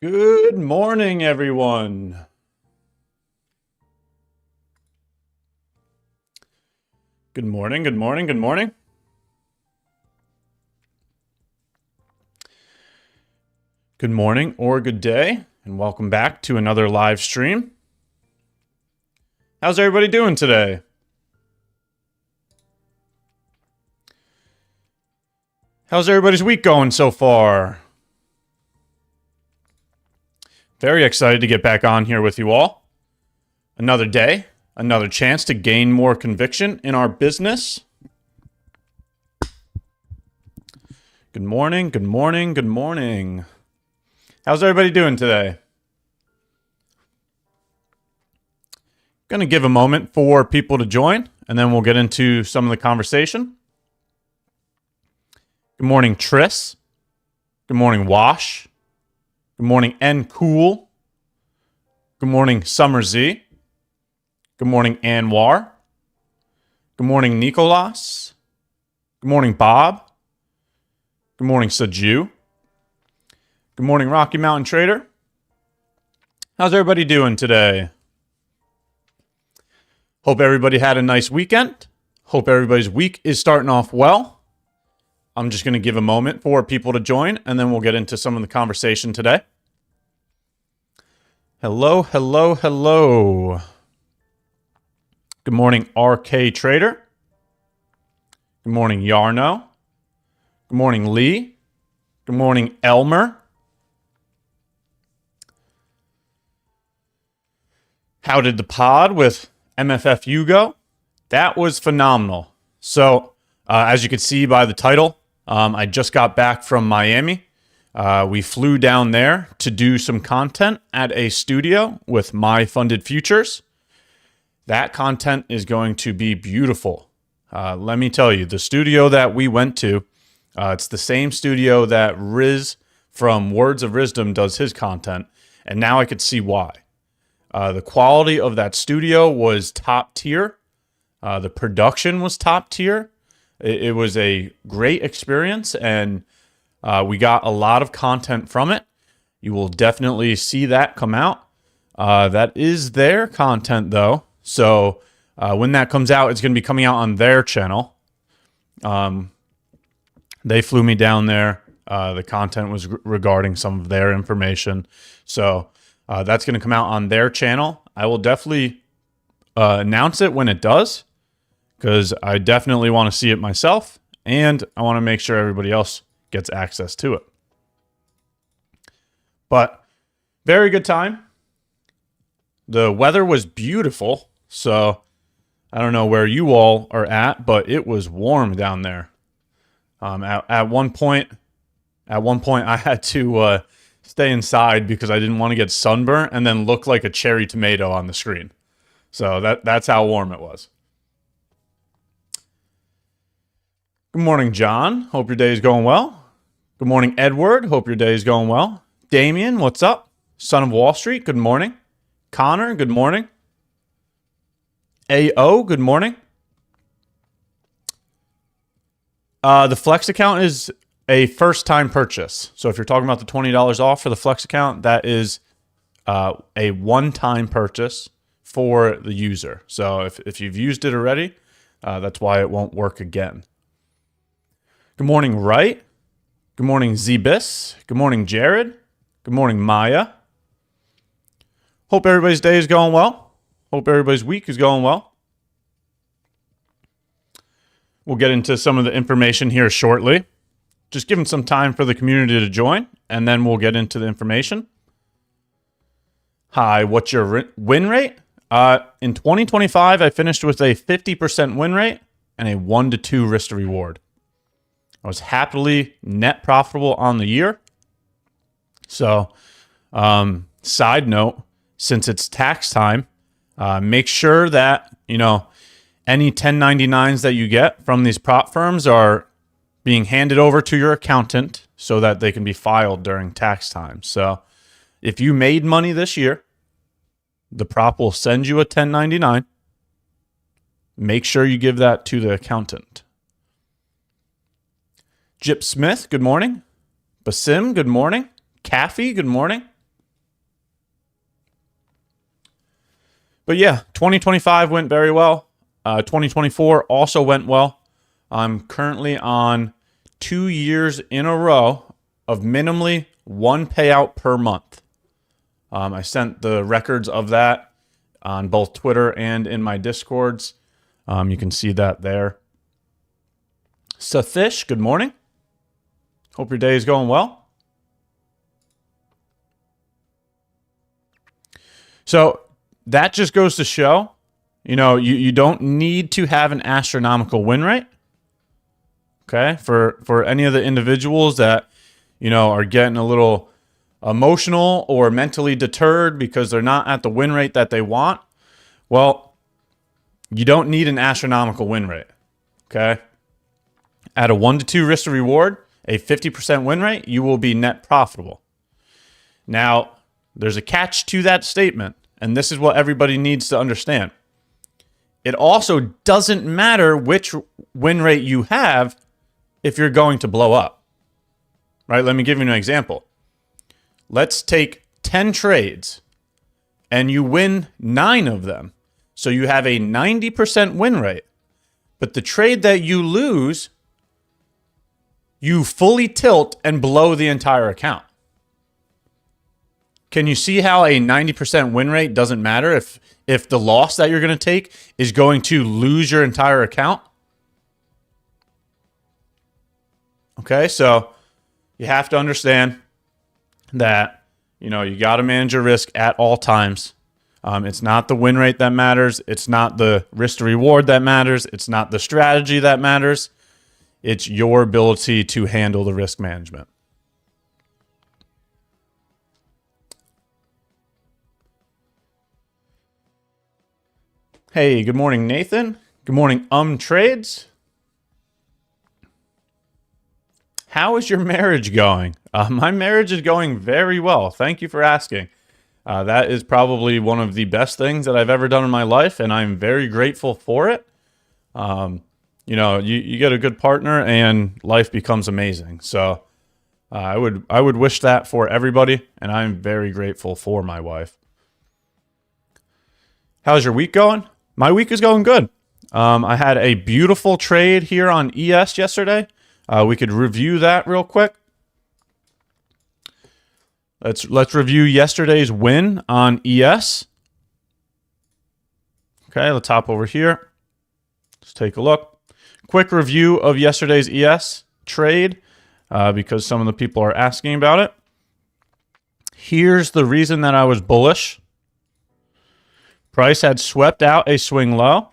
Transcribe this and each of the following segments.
Good morning, everyone. Good morning, good morning, good morning. Good morning or good day, and welcome back to another live stream. How's everybody doing today? How's everybody's week going so far? Very excited to get back on here with you all. Another day, another chance to gain more conviction in our business. Good morning, good morning, good morning. How's everybody doing today? Going to give a moment for people to join, and then we'll get into some of the conversation. Good morning, Triss. Good morning, Wash. Good morning, N Cool. Good morning, Summer Z. Good morning, Anwar. Good morning, Nicolas. Good morning, Bob. Good morning, Saju. Good morning, Rocky Mountain Trader. How's everybody doing today? Hope everybody had a nice weekend. Hope everybody's week is starting off well. I'm just going to give a moment for people to join, and then we'll get into some of the conversation today. Hello, hello, hello. Good morning, RK Trader. Good morning, Yarno. Good morning, Lee. Good morning, Elmer. How did the pod with MFFU go? That was phenomenal. So, as you can see by the title, I just got back from Miami. We flew down there to do some content at a studio with My Funded Futures. That content is going to be beautiful. Let me tell you, the studio that we went to, it's the same studio that Riz from Words of Wisdom does his content, and now I could see why. The quality of that studio was top tier. The production was top tier. It was a great experience, and we got a lot of content from it. You will definitely see that come out. That is their content, though. So when that comes out, it's going to be coming out on their channel. They flew me down there. The content was regarding some of their information. So that's going to come out on their channel. I will definitely announce it when it does, because I definitely want to see it myself, and I want to make sure everybody else gets access to it. But very good time. The weather was beautiful, so I don't know where you all are at, but it was warm down there. At one point, I had to stay inside because I didn't want to get sunburnt and then look like a cherry tomato on the screen. So that's how warm it was. Good morning, John. Hope your day is going well. Good morning, Edward. Hope your day is going well. Damien, what's up? Son of Wall Street, good morning. Connor, good morning. AO, good morning. The Flex account is a first-time purchase. So if you're talking about the $20 off for the Flex account, that is a one-time purchase for the user. So if you've used it already, that's why it won't work again. Good morning, Wright. Good morning, Zebis. Good morning, Jared. Good morning, Maya. Hope everybody's day is going well. Hope everybody's week is going well. We'll get into some of the information here shortly. Just giving some time for the community to join, and then we'll get into the information. Hi, what's your win rate? In 2025, I finished with a 50% win rate and a 1 to 2 risk to reward. I was happily net profitable on the year. So, side note, since it's tax time, make sure that, any 1099s that you get from these prop firms are being handed over to your accountant so that they can be filed during tax time. So, if you made money this year, the prop will send you a 1099. Make sure you give that to the accountant. Jip Smith, good morning. Basim, good morning. Kathy, good morning. But yeah, 2025 went very well. 2024 also went well. I'm currently on 2 years in a row of minimally one payout per month. I sent the records of that on both Twitter and in my Discords. You can see that there. Sathish, good morning. Hope your day is going well. So that just goes to show, you don't need to have an astronomical win rate. Okay, for any of the individuals that, are getting a little emotional or mentally deterred because they're not at the win rate that they want, well, you don't need an astronomical win rate. Okay, at a 1 to 2 risk to reward, a 50% win rate, you will be net profitable. Now, there's a catch to that statement, and this is what everybody needs to understand. It also doesn't matter which win rate you have if you're going to blow up. Right? Let me give you an example. Let's take 10 trades and you win 9 of them. So you have a 90% win rate. But the trade that you lose, you fully tilt and blow the entire account. Can you see how a 90% win rate doesn't matter if the loss that you're going to take is going to lose your entire account? Okay, so you have to understand that, you got to manage your risk at all times. It's not the win rate that matters. It's not the risk to reward that matters. It's not the strategy that matters. It's your ability to handle the risk management. Hey, good morning, Nathan. Good morning, Trades. How is your marriage going? My marriage is going very well. Thank you for asking. That is probably one of the best things that I've ever done in my life, and I'm very grateful for it. You get a good partner, and life becomes amazing. So I would wish that for everybody, and I'm very grateful for my wife. How's your week going? My week is going good. I had a beautiful trade here on ES yesterday. We could review that real quick. Let's review yesterday's win on ES. Okay, let's hop over here. Let's take a look. Quick review of yesterday's ES trade because some of the people are asking about it. Here's the reason that I was bullish. Price had swept out a swing low.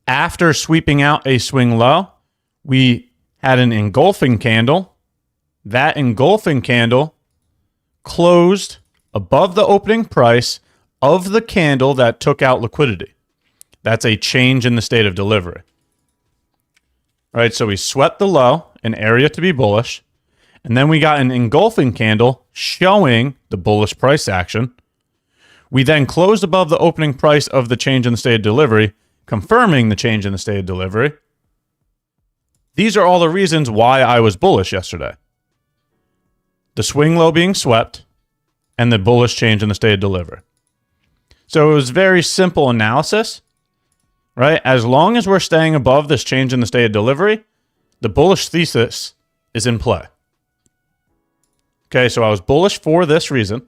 After sweeping out a swing low, we had an engulfing candle. That engulfing candle closed above the opening price of the candle that took out liquidity. That's a change in the state of delivery. All right, so we swept the low, an area to be bullish, and then we got an engulfing candle showing the bullish price action. We then closed above the opening price of the change in the state of delivery, confirming the change in the state of delivery. These are all the reasons why I was bullish yesterday. The swing low being swept and the bullish change in the state of delivery. So it was very simple analysis, right? As long as we're staying above this change in the state of delivery, the bullish thesis is in play. Okay, so I was bullish for this reason.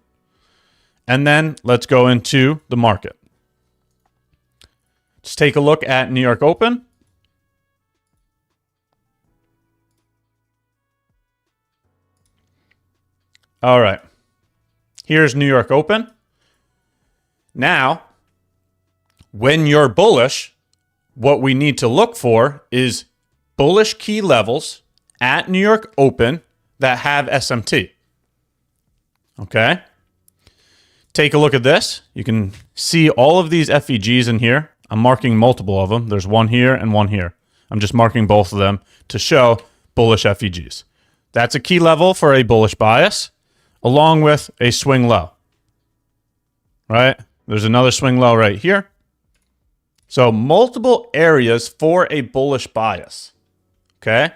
And then let's go into the market. Let's take a look at New York Open. All right. Here's New York Open. Now, when you're bullish, what we need to look for is bullish key levels at New York Open that have SMT. Okay? Take a look at this. You can see all of these FEGs in here. I'm marking multiple of them. There's one here and one here. I'm just marking both of them to show bullish FEGs. That's a key level for a bullish bias, along with a swing low. Right? There's another swing low right here. So multiple areas for a bullish bias. Okay?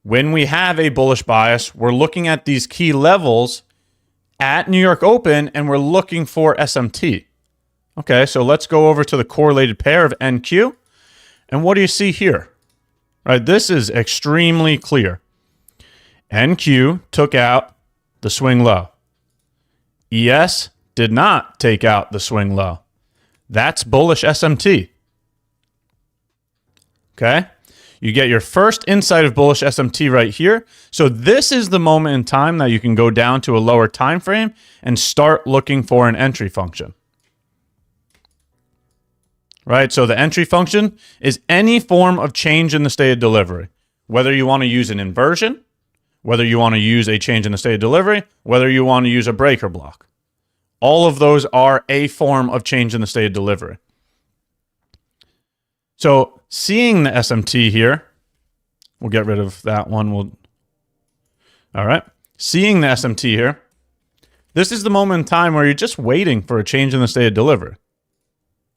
When we have a bullish bias, we're looking at these key levels at New York Open, and we're looking for SMT. Okay, so let's go over to the correlated pair of NQ. And what do you see here? Right, this is extremely clear. NQ took out the swing low. ES did not take out the swing low. That's bullish SMT. Okay? You get your first insight of bullish SMT right here. So this is the moment in time that you can go down to a lower time frame and start looking for an entry function. Right? So the entry function is any form of change in the state of delivery. Whether you want to use an inversion, whether you want to use a change in the state of delivery, whether you want to use a breaker block. All of those are a form of change in the state of delivery. So seeing the SMT here, we'll get rid of that one. All right. Seeing the SMT here, this is the moment in time where you're just waiting for a change in the state of delivery.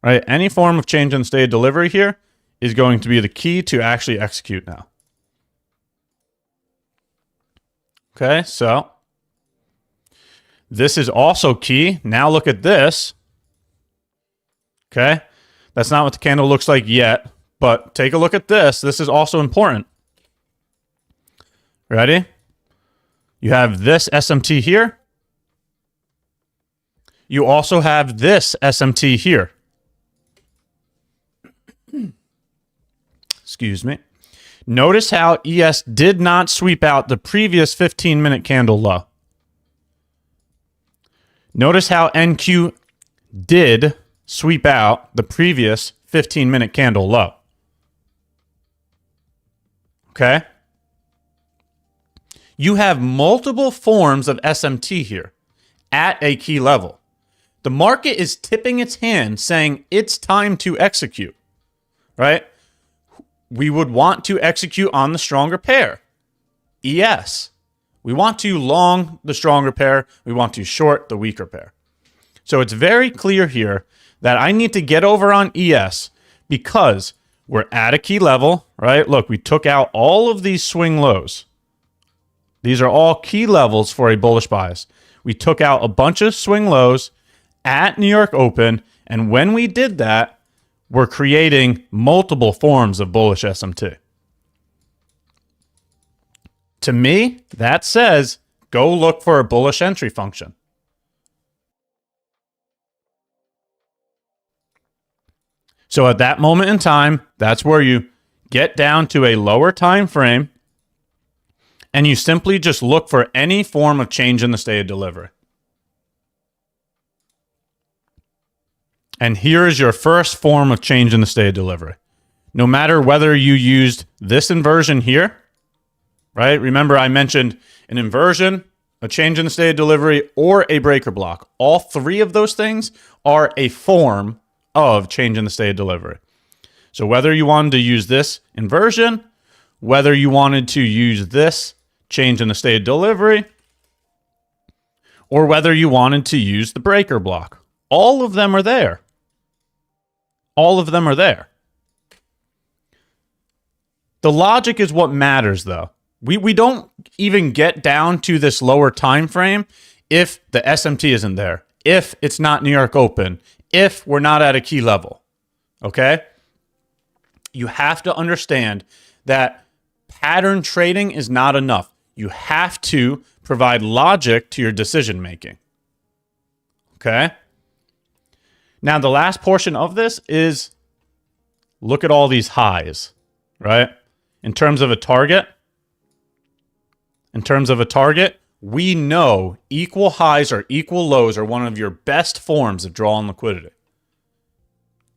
Right? Any form of change in the state of delivery here is going to be the key to actually execute now. Okay, so this is also key. Now look at this. Okay, that's not what the candle looks like yet, but take a look at this. This is also important. Ready? You have this SMT here. You also have this SMT here. Excuse me. Notice how ES did not sweep out the previous 15-minute candle low. Notice how NQ did sweep out the previous 15-minute candle low. Okay? You have multiple forms of SMT here at a key level. The market is tipping its hand saying it's time to execute, right? We would want to execute on the stronger pair, ES. We want to long the stronger pair. We want to short the weaker pair. So it's very clear here that I need to get over on ES because we're at a key level, right? Look, we took out all of these swing lows. These are all key levels for a bullish bias. We took out a bunch of swing lows at New York Open, and when we did that, we're creating multiple forms of bullish SMT. To me, that says go look for a bullish entry function. So at that moment in time, that's where you get down to a lower time frame and you simply just look for any form of change in the state of delivery. And here is your first form of change in the state of delivery. No matter whether you used this inversion here, right? Remember I mentioned an inversion, a change in the state of delivery, or a breaker block. All three of those things are a form of change in the state of delivery. So whether you wanted to use this inversion, whether you wanted to use this change in the state of delivery, or whether you wanted to use the breaker block, all of them are there. All of them are there. The logic is what matters, though. We don't even get down to this lower time frame if the SMT isn't there, if it's not New York Open, if we're not at a key level. Okay? You have to understand that pattern trading is not enough. You have to provide logic to your decision making. Okay? Now, the last portion of this is look at all these highs, right? In terms of a target, we know equal highs or equal lows are one of your best forms of draw on liquidity.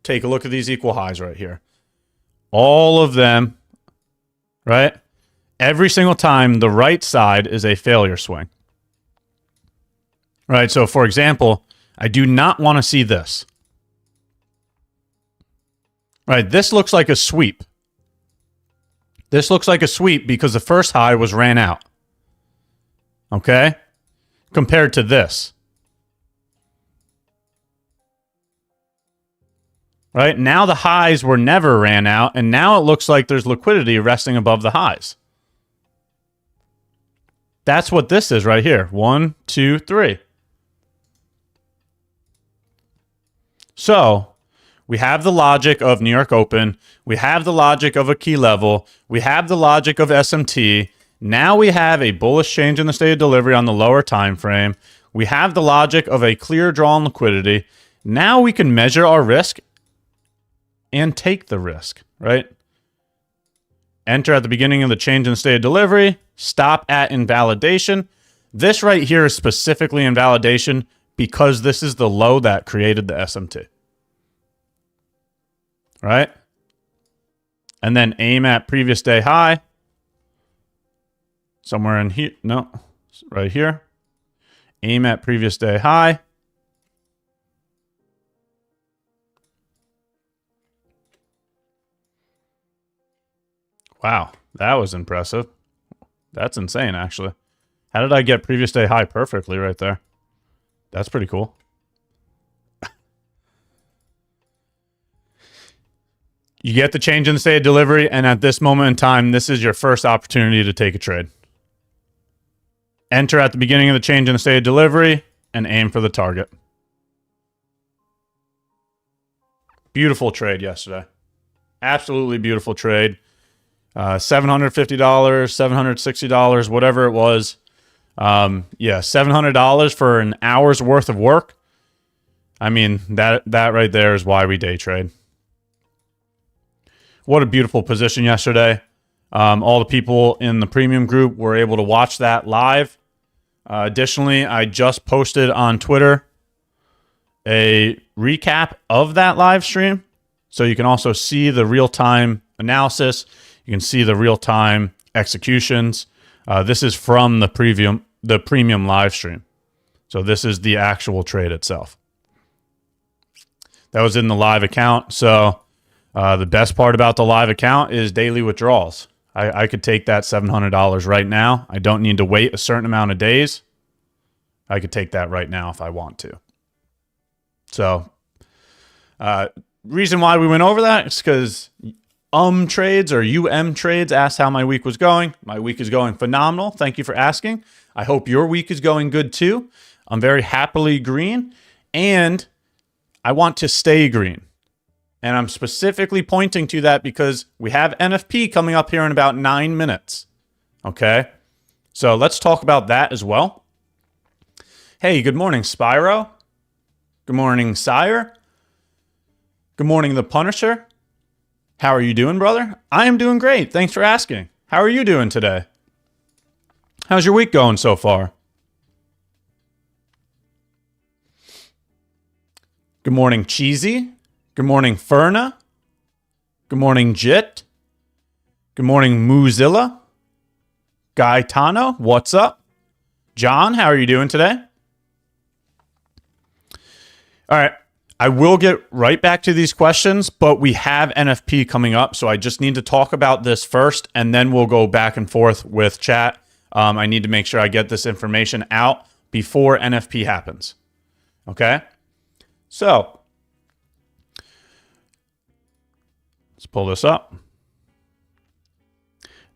Take a look at these equal highs right here. All of them, right? Every single time, the right side is a failure swing. Right? So, for example, I do not want to see this. Right, this looks like a sweep. This looks like a sweep because the first high was ran out. Okay? Compared to this. Right, now the highs were never ran out, and now it looks like there's liquidity resting above the highs. That's what this is right here. 1, 2, 3. So we have the logic of New York Open. We have the logic of a key level. We have the logic of SMT. Now we have a bullish change in the state of delivery on the lower time frame. We have the logic of a clear draw on liquidity. Now we can measure our risk and take the risk, right? Enter at the beginning of the change in the state of delivery. Stop at invalidation. This right here is specifically invalidation because this is the low that created the SMT. Right? And then aim at previous day high. Somewhere in here. No, right here. Aim at previous day high. Wow, that was impressive. That's insane, actually. How did I get previous day high perfectly right there? That's pretty cool. You get the change in the state of delivery, and at this moment in time, this is your first opportunity to take a trade. Enter at the beginning of the change in the state of delivery and aim for the target. Beautiful trade yesterday. Absolutely beautiful trade. $750, $760, whatever it was. Yeah, $700 for an hour's worth of work. I mean, that right there is why we day trade. What a beautiful position yesterday. All the people in the premium group were able to watch that live. Additionally, I just posted on Twitter a recap of that live stream. So you can also see the real-time analysis. You can see the real-time executions. This is from the premium live stream. So this is the actual trade itself. That was in the live account. So the best part about the live account is daily withdrawals. I could take that $700 right now. I don't need to wait a certain amount of days. I could take that right now if I want to. So reason why we went over that is because trades or trades asked how my week was going. My week is going phenomenal. Thank you for asking. I hope your week is going good too. I'm very happily green, and I want to stay green. And I'm specifically pointing to that because we have NFP coming up here in about 9 minutes. Okay? So let's talk about that as well. Hey, good morning, Spyro. Good morning, Sire. Good morning, The Punisher. How are you doing, brother? I am doing great. Thanks for asking. How are you doing today? How's your week going so far? Good morning, Cheesy. Good morning, Ferna. Good morning, Jit. Good morning, Moozilla. Gaetano, what's up? John, how are you doing today? All right. I will get right back to these questions, but we have NFP coming up, so I just need to talk about this first, and then we'll go back and forth with chat. I need to make sure I get this information out before NFP happens. Okay? So, let's pull this up.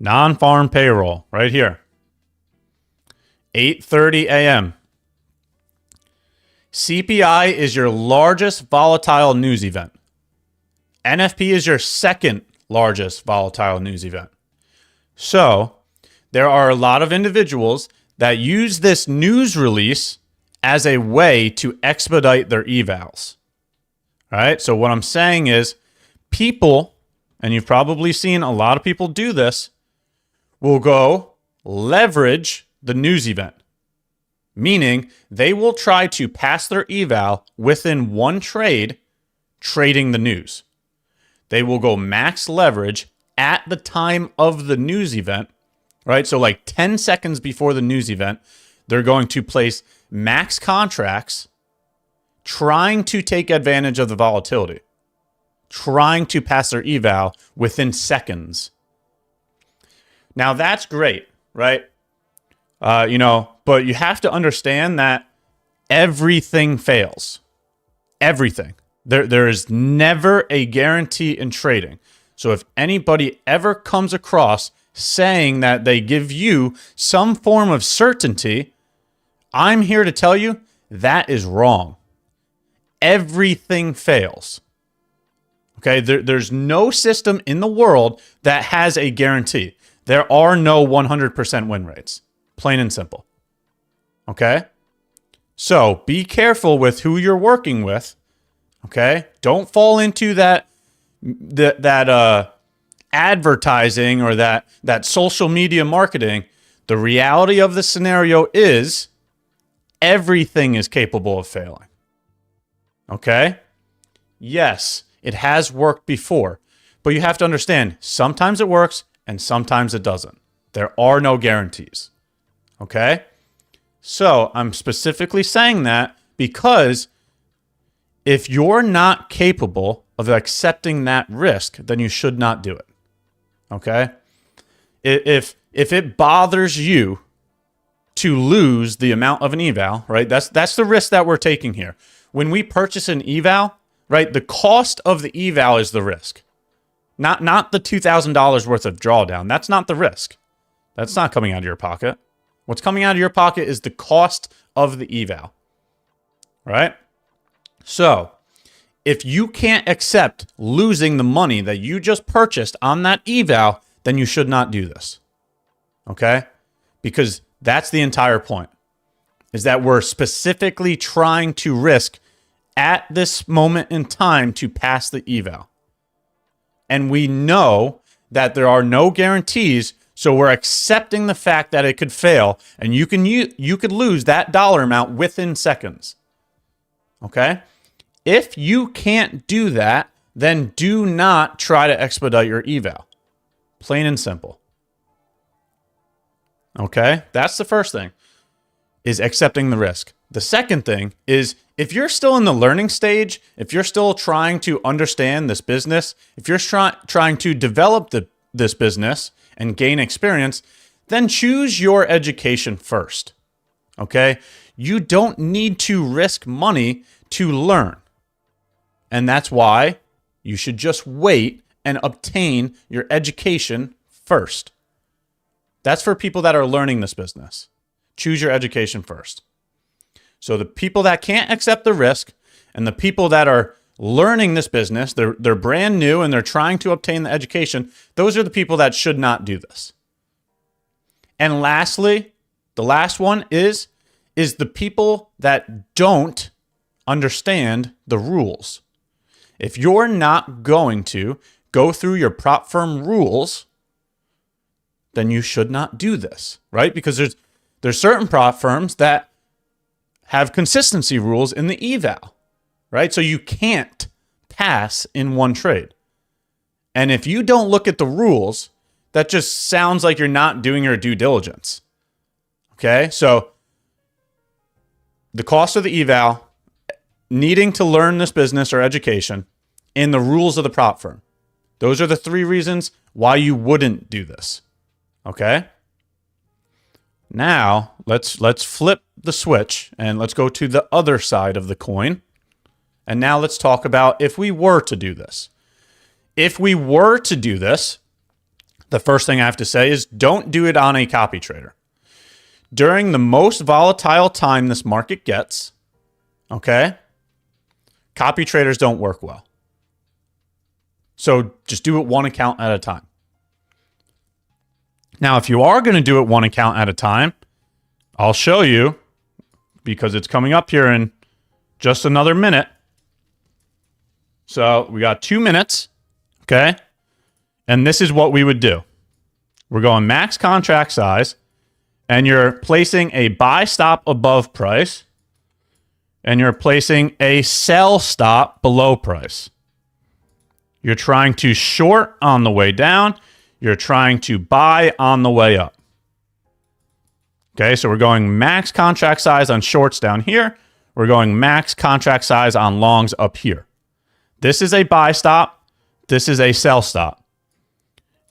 Non-farm payroll, right here. 8:30 a.m. CPI is your largest volatile news event. NFP is your second largest volatile news event. So, there are a lot of individuals that use this news release as a way to expedite their evals. All right? So, what I'm saying is people, and you've probably seen a lot of people do this, will go leverage the news event. Meaning they will try to pass their eval within one trade, trading the news. They will go max leverage at the time of the news event, right? So like 10 seconds before the news event, they're going to place max contracts trying to take advantage of the volatility, trying to pass their eval within seconds. Now that's great, right? But you have to understand that everything fails. Everything. There is never a guarantee in trading. So if anybody ever comes across saying that they give you some form of certainty, I'm here to tell you that is wrong. everything fails. Okay, there's no system in the world that has a guarantee. There are no 100% win rates, plain and simple. Okay? So be careful with who you're working with. Okay? Don't fall into that advertising or that social media marketing. The reality of the scenario is everything is capable of failing. Okay? Yes, it has worked before, but you have to understand, sometimes it works and sometimes it doesn't. There are no guarantees. Okay? So I'm specifically saying that because if you're not capable of accepting that risk, then you should not do it. Okay? If it bothers you to lose the amount of an eval, right? That's the risk that we're taking here. When we purchase an eval, right, the cost of the eval is the risk. Not the $2,000 worth of drawdown. That's not the risk. That's not coming out of your pocket. What's coming out of your pocket is the cost of the eval. Right? So, if you can't accept losing the money that you just purchased on that eval, then you should not do this. Okay? Because that's the entire point. Is that we're specifically trying to risk at this moment in time to pass the eval. And we know that there are no guarantees, so we're accepting the fact that it could fail, and you could lose that dollar amount within seconds. Okay? If you can't do that, then do not try to expedite your eval. Plain and simple. Okay? That's the first thing, is accepting the risk. The second thing is, if you're still in the learning stage, if you're still trying to understand this business, if you're trying to develop this business and gain experience, then choose your education first. Okay? You don't need to risk money to learn. And that's why you should just wait and obtain your education first. That's for people that are learning this business. Choose your education first. So the people that can't accept the risk and the people that are learning this business, they're brand new and they're trying to obtain the education, those are the people that should not do this. And lastly, the last one is the people that don't understand the rules. If you're not going to go through your prop firm rules, then you should not do this, right? Because there's certain prop firms that have consistency rules in the eval, right? So you can't pass in one trade. And if you don't look at the rules, that just sounds like you're not doing your due diligence. Okay? So the cost of the eval, needing to learn this business or education, and the rules of the prop firm. Those are the three reasons why you wouldn't do this. Okay? Now, let's flip the switch and let's go to the other side of the coin. And now let's talk about if we were to do this. If we were to do this, the first thing I have to say is don't do it on a copy trader. During the most volatile time this market gets, okay, copy traders don't work well. So just do it one account at a time. Now, if you are going to do it one account at a time, I'll show you, because it's coming up here in just another minute. So we got 2 minutes, okay? And this is what we would do. We're going max contract size, and you're placing a buy stop above price, and you're placing a sell stop below price. You're trying to short on the way down. You're trying to buy on the way up. Okay, so we're going max contract size on shorts down here. We're going max contract size on longs up here. This is a buy stop. This is a sell stop.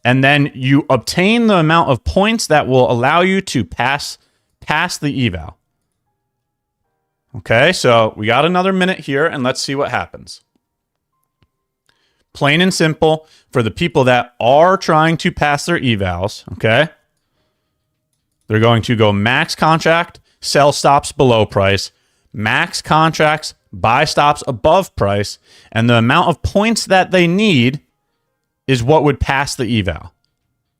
And then you obtain the amount of points that will allow you to pass the eval. Okay, so we got another minute here, and let's see what happens. Plain and simple, for the people that are trying to pass their evals, okay, they're going to go max contract, sell stops below price, max contracts, buy stops above price, and the amount of points that they need is what would pass the eval,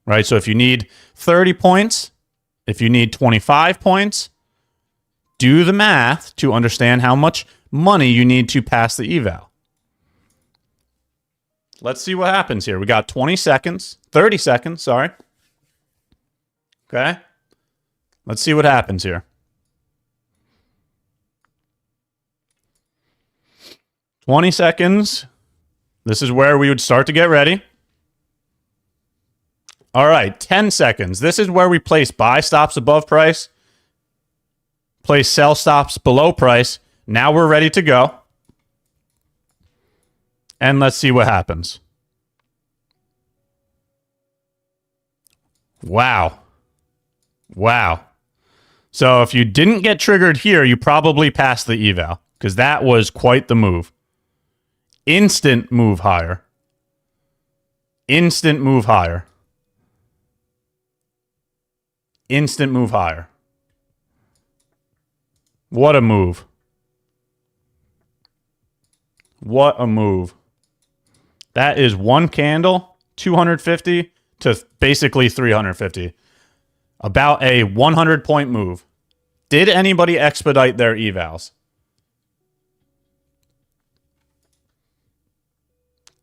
right? So if you need 30 points, if you need 25 points, do the math to understand how much money you need to pass the eval. Let's see what happens here. We got 20 seconds, 30 seconds, sorry. Okay. Let's see what happens here. 20 seconds. This is where we would start to get ready. All right, 10 seconds. This is where we place buy stops above price, place sell stops below price. Now we're ready to go. And let's see what happens. Wow. Wow. So if you didn't get triggered here, you probably passed the eval because that was quite the move. Instant move higher. Instant move higher. Instant move higher. What a move. What a move. That is one candle, 250 to basically 350. About a 100-point move. Did anybody expedite their evals?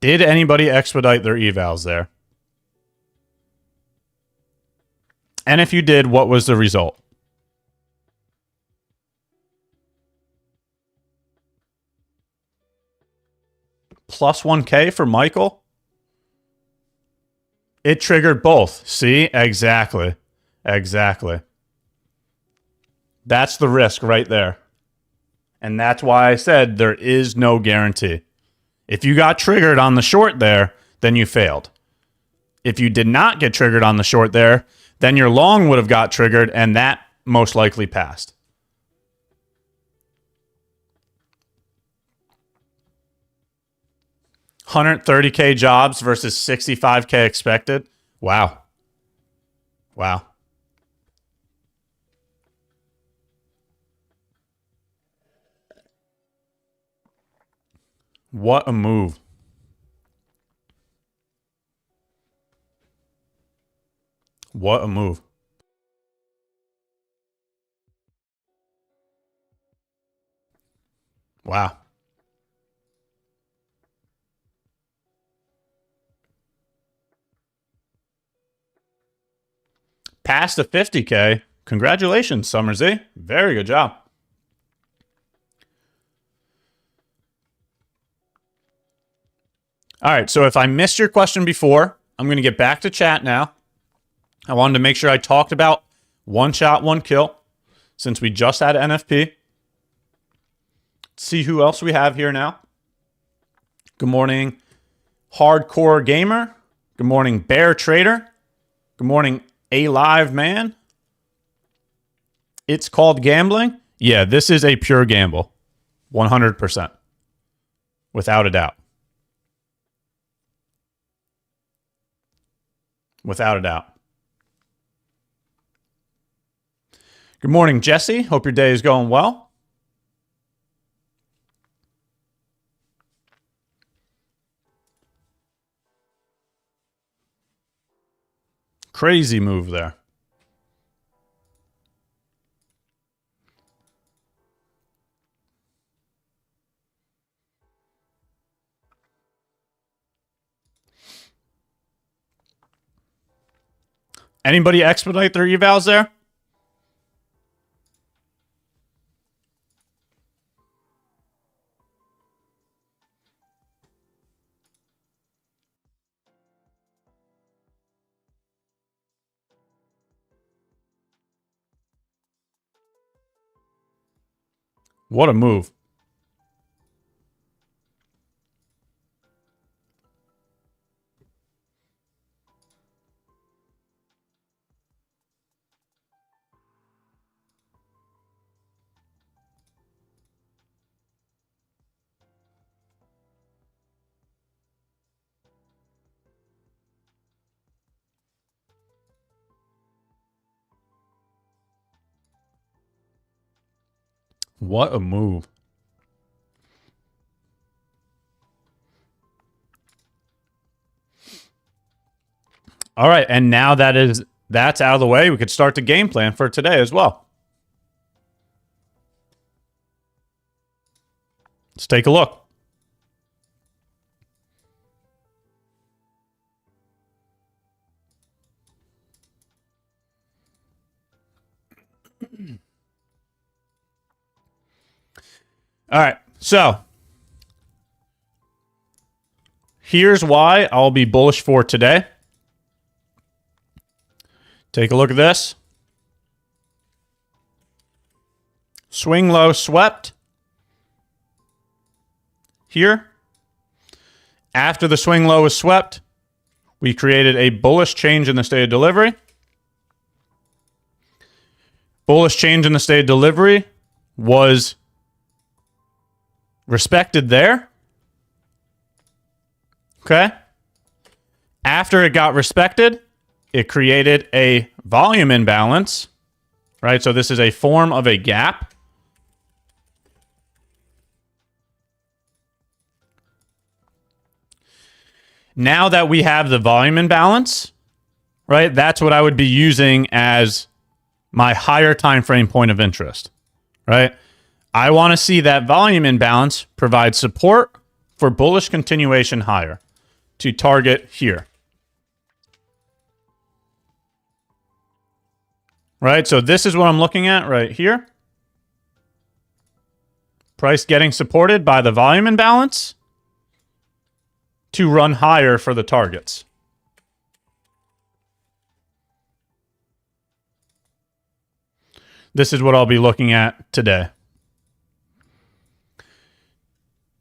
Did anybody expedite their evals there? And if you did, what was the result? Plus 1K for Michael? It triggered both. See? Exactly. Exactly. That's the risk right there. And that's why I said there is no guarantee. If you got triggered on the short there, then you failed. If you did not get triggered on the short there, then your long would have got triggered, and that most likely passed. $130K jobs versus 65K expected. Wow. Wow. What a move. What a move. Wow. Past the 50K. Congratulations, Summersy. Very good job. All right, so if I missed your question before, I'm going to get back to chat now. I wanted to make sure I talked about one shot, one kill, since we just had NFP. Let's see who else we have here now. Good morning, Hardcore Gamer. Good morning, Bear Trader. Good morning, A Live Man. It's called gambling. Yeah, this is a pure gamble. 100%. Without a doubt. Without a doubt. Good morning, Jesse. Hope your day is going well. Crazy move there. Anybody expedite their evals there? What a move. What a move. All right, and now that's out of the way, we could start the game plan for today as well. Let's take a look. All right, so here's why I'll be bullish for today. Take a look at this. Swing low swept here. After the swing low was swept, we created a bullish change in the state of delivery. Bullish change in the state of delivery was respected there. Okay. After it got respected, it created a volume imbalance, right? So this is a form of a gap. Now that we have the volume imbalance, right? That's what I would be using as my higher time frame point of interest, right? I want to see that volume imbalance provide support for bullish continuation higher to target here. Right? So this is what I'm looking at right here. Price getting supported by the volume imbalance to run higher for the targets. This is what I'll be looking at today.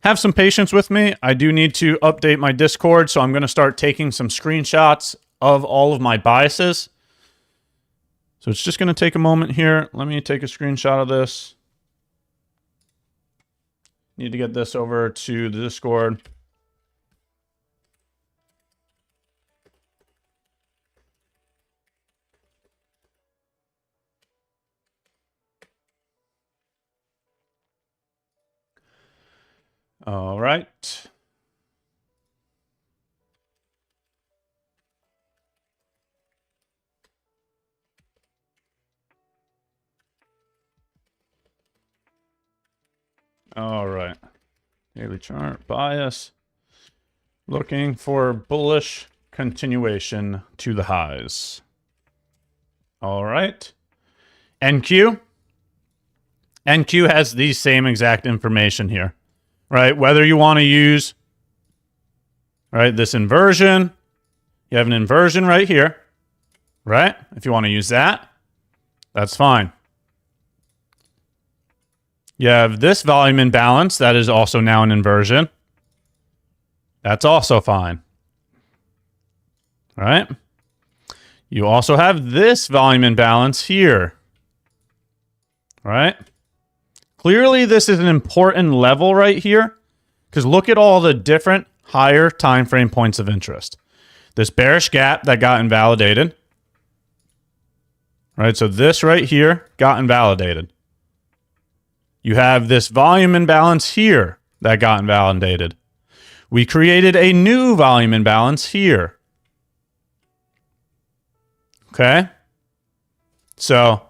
Have some patience with me. I do need to update my Discord, so I'm going to start taking some screenshots of all of my biases. So it's just going to take a moment here. Let me take a screenshot of this. Need to get this over to the Discord. All right. All right. Daily chart bias. Looking for bullish continuation to the highs. All right. NQ. NQ has the same exact information here, right? Whether you want to use, right, this inversion, you have an inversion right here, right? If you want to use that, that's fine. You have this volume imbalance that is also now an inversion. That's also fine. All right? You also have this volume imbalance here. All right? Clearly, this is an important level right here because look at all the different higher time frame points of interest. This bearish gap that got invalidated. Right? So this right here got invalidated. You have this volume imbalance here that got invalidated. We created a new volume imbalance here. Okay? So,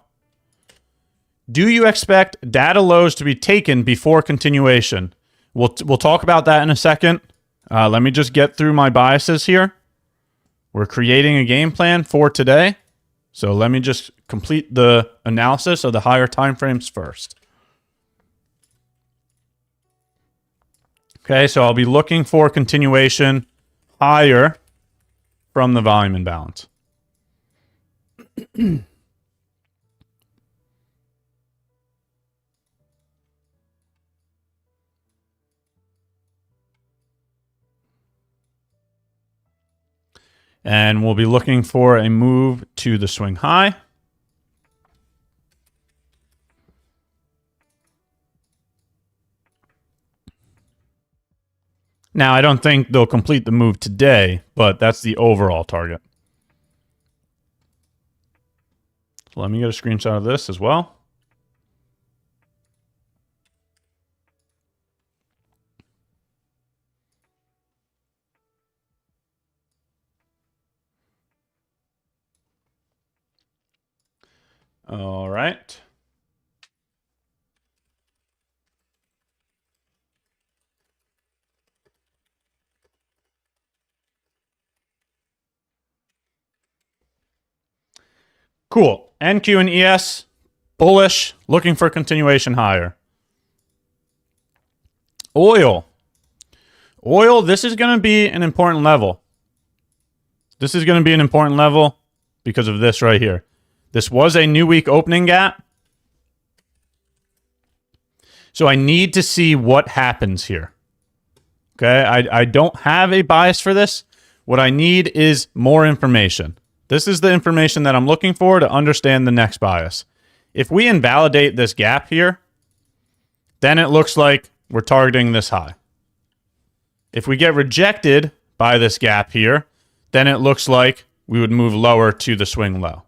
do you expect data lows to be taken before continuation? We'll talk about that in a second. Let me just get through my biases here. We're creating a game plan for today. So let me just complete the analysis of the higher time frames first. Okay, so I'll be looking for continuation higher from the volume imbalance. And we'll be looking for a move to the swing high. Now, I don't think they'll complete the move today, but that's the overall target. So let me get a screenshot of this as well. All right. Cool. NQ and ES, bullish, looking for continuation higher. Oil. Oil, this is going to be an important level. This is going to be an important level because of this right here. This was a new week opening gap. So I need to see what happens here. Okay, I don't have a bias for this. What I need is more information. This is the information that I'm looking for to understand the next bias. If we invalidate this gap here, then it looks like we're targeting this high. If we get rejected by this gap here, then it looks like we would move lower to the swing low.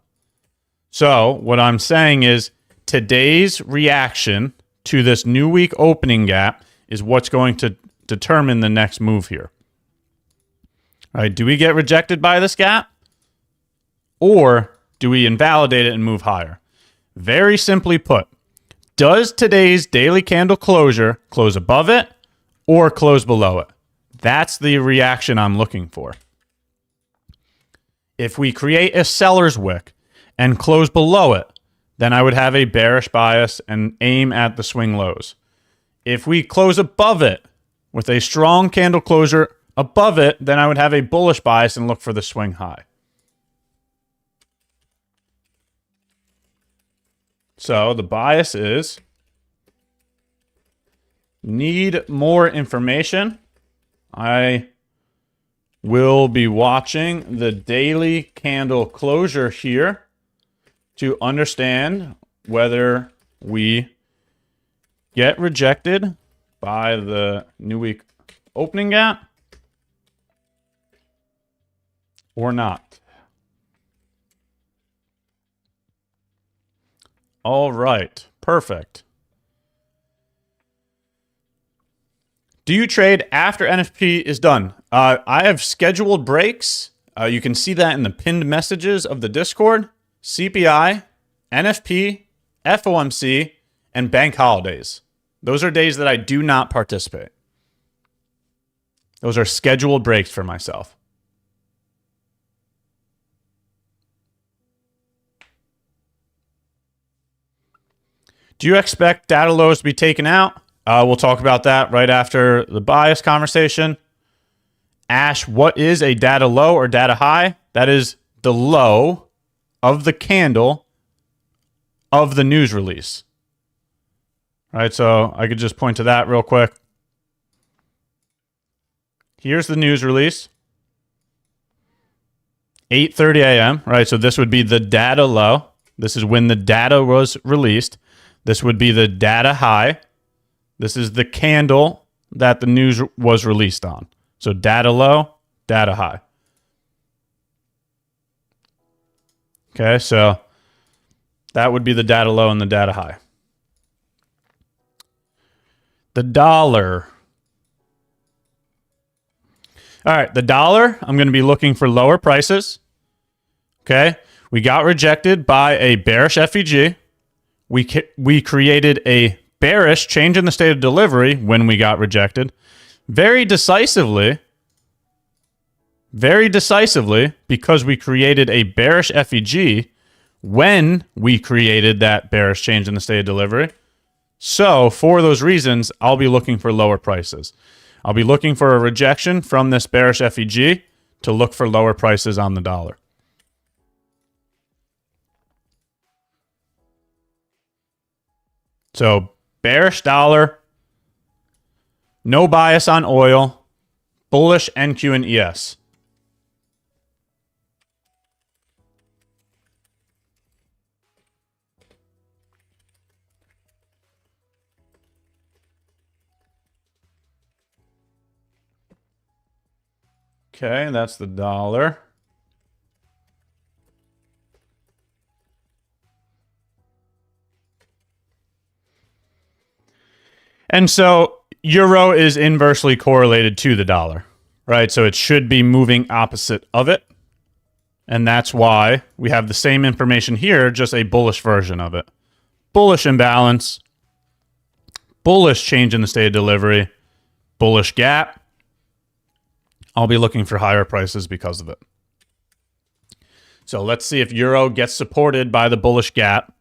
So what I'm saying is today's reaction to this new week opening gap is what's going to determine the next move here. All right, do we get rejected by this gap? Or do we invalidate it and move higher? Very simply put, does today's daily candle closure close above it or close below it? That's the reaction I'm looking for. If we create a seller's wick and close below it, then I would have a bearish bias and aim at the swing lows. If we close above it with a strong candle closure above it, then I would have a bullish bias and look for the swing high. So the bias is need more information. I will be watching the daily candle closure here to understand whether we get rejected by the new week opening gap or not. All right, perfect. Do you trade after NFP is done? I have scheduled breaks. You can see that in the pinned messages of the Discord. CPI, NFP, FOMC, and bank holidays. Those are days that I do not participate. Those are scheduled breaks for myself. Do you expect data lows to be taken out? We'll talk about that right after the bias conversation. Ash, what is a data low or data high? That is the low of the candle of the news release. All right, so I could just point to that real quick. Here's the news release. 8:30 a.m., right? So this would be the data low. This is when the data was released. This would be the data high. This is the candle that the news was released on. So data low, data high. Okay, so that would be the data low and the data high. The dollar. All right, the dollar, I'm going to be looking for lower prices. Okay, we got rejected by a bearish FEG. We created a bearish change in the state of delivery when we got rejected. Very decisively, because we created a bearish FEG when we created that bearish change in the state of delivery. So for those reasons, I'll be looking for lower prices. I'll be looking for a rejection from this bearish FEG to look for lower prices on the dollar. So bearish dollar, no bias on oil, bullish NQ and ES. Okay, that's the dollar. And so euro is inversely correlated to the dollar, right? So it should be moving opposite of it. And that's why we have the same information here, just a bullish version of it. Bullish imbalance, bullish change in the state of delivery, bullish gap. I'll be looking for higher prices because of it. So let's see if euro gets supported by the bullish gap.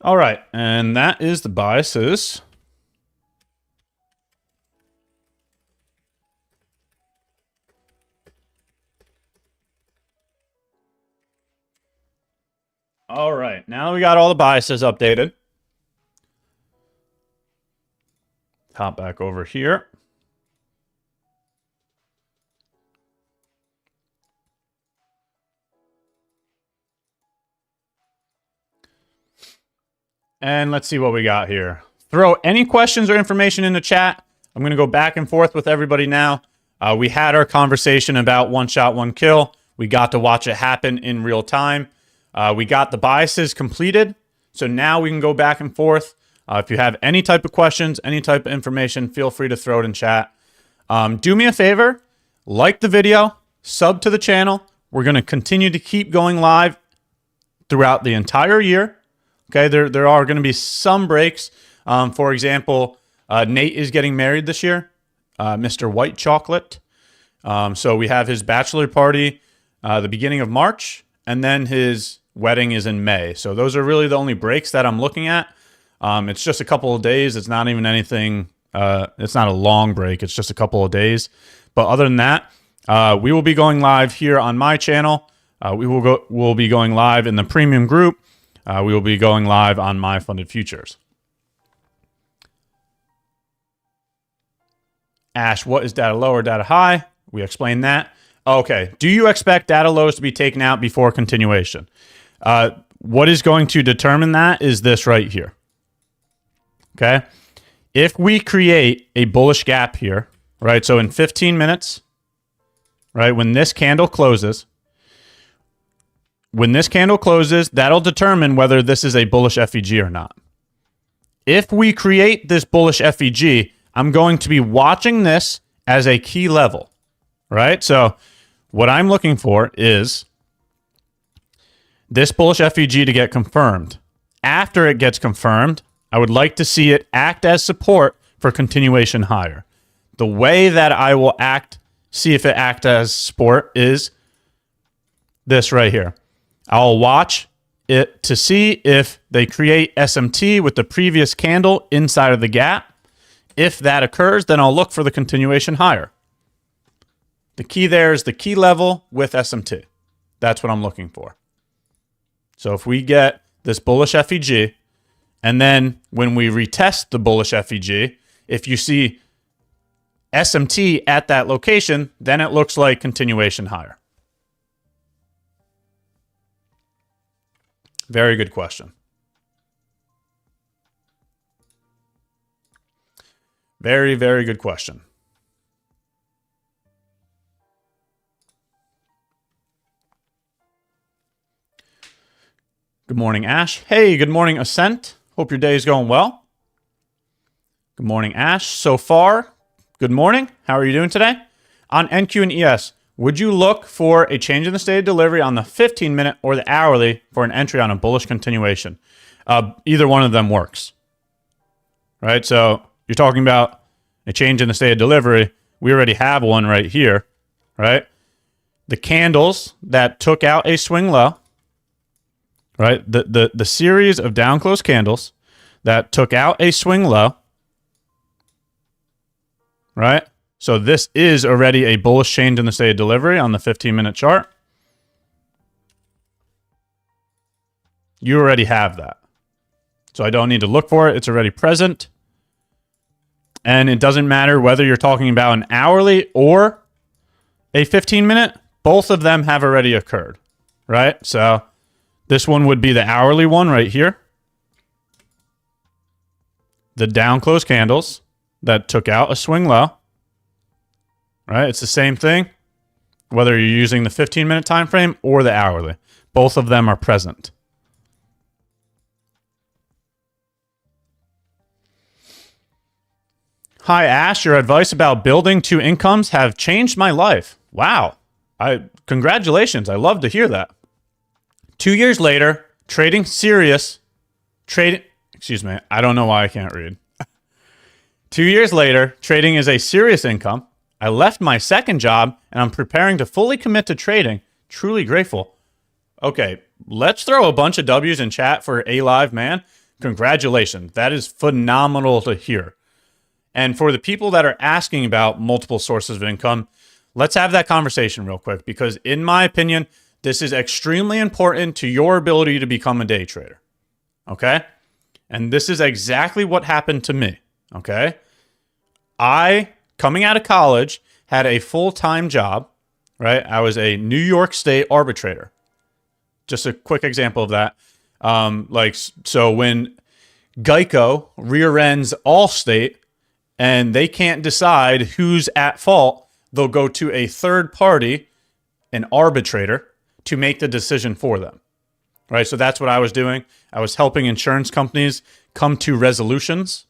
All right, and that is the biases. All right, now we got all the biases updated. Hop back over here. And let's see what we got here. Throw any questions or information in the chat. I'm going to go back and forth with everybody now. We had our conversation about one shot, one kill. We got to watch it happen in real time. We got the biases completed. So now we can go back and forth. If you have any type of questions, any type of information, feel free to throw it in chat. Do me a favor, like the video, sub to the channel. We're going to continue to keep going live throughout the entire year. Okay, there are going to be some breaks. For example, Nate is getting married this year, Mr. White Chocolate. So we have his bachelor party the beginning of March, and then his wedding is in May. So those are really the only breaks that I'm looking at. It's just a couple of days. It's not even anything. It's not a long break. It's just a couple of days. But other than that, we will be going live here on my channel. We'll be going live in the premium group. We will be going live on My Funded Futures. Ash, what is data low or data high? We explained that. Okay. Do you expect data lows to be taken out before continuation? What is going to determine that is this right here. Okay. If we create a bullish gap here, right? So in 15 minutes, right? When this candle closes, that'll determine whether this is a bullish FEG or not. If we create this bullish FEG, I'm going to be watching this as a key level, right? So what I'm looking for is this bullish FEG to get confirmed. After it gets confirmed, I would like to see it act as support for continuation higher. The way that I will see if it acts as support is this right here. I'll watch it to see if they create SMT with the previous candle inside of the gap. If that occurs, then I'll look for the continuation higher. The key there is the key level with SMT. That's what I'm looking for. So if we get this bullish FEG, and then when we retest the bullish FEG, if you see SMT at that location, then it looks like continuation higher. Very good question. Very, very good question. Good morning, Ash. Hey, good morning, Ascent. Hope your day is going well. Good morning, Ash. So far, good morning. How are you doing today? On NQ and ES, would you look for a change in the state of delivery on the 15-minute or the hourly for an entry on a bullish continuation? Either one of them works, right? So you're talking about a change in the state of delivery. We already have one right here, right? The candles that took out a swing low, right? The series of down close candles that took out a swing low, right? So this is already a bullish change in the state of delivery on the 15-minute chart. You already have that. So I don't need to look for it. It's already present. And it doesn't matter whether you're talking about an hourly or a 15-minute. Both of them have already occurred, right? So this one would be the hourly one right here. The down close candles that took out a swing low. Right? It's the same thing, whether you're using the 15-minute time frame or the hourly. Both of them are present. Hi, Ash. Your advice about building two incomes have changed my life. Wow. Congratulations. I love to hear that. 2 years later, excuse me. I don't know why I can't read. 2 years later, trading is a serious income. I left my second job and I'm preparing to fully commit to trading. Truly grateful. Okay, let's throw a bunch of W's in chat for A Live Man. Congratulations. That is phenomenal to hear. And for the people that are asking about multiple sources of income, let's have that conversation real quick, because in my opinion, this is extremely important to your ability to become a day trader. Okay? And this is exactly what happened to me. Okay? I, coming out of college, had a full-time job, right? I was a New York State arbitrator. Just a quick example of that. So when Geico rear-ends Allstate, and they can't decide who's at fault, they'll go to a third party, an arbitrator, to make the decision for them. Right? So that's what I was doing. I was helping insurance companies come to resolutions.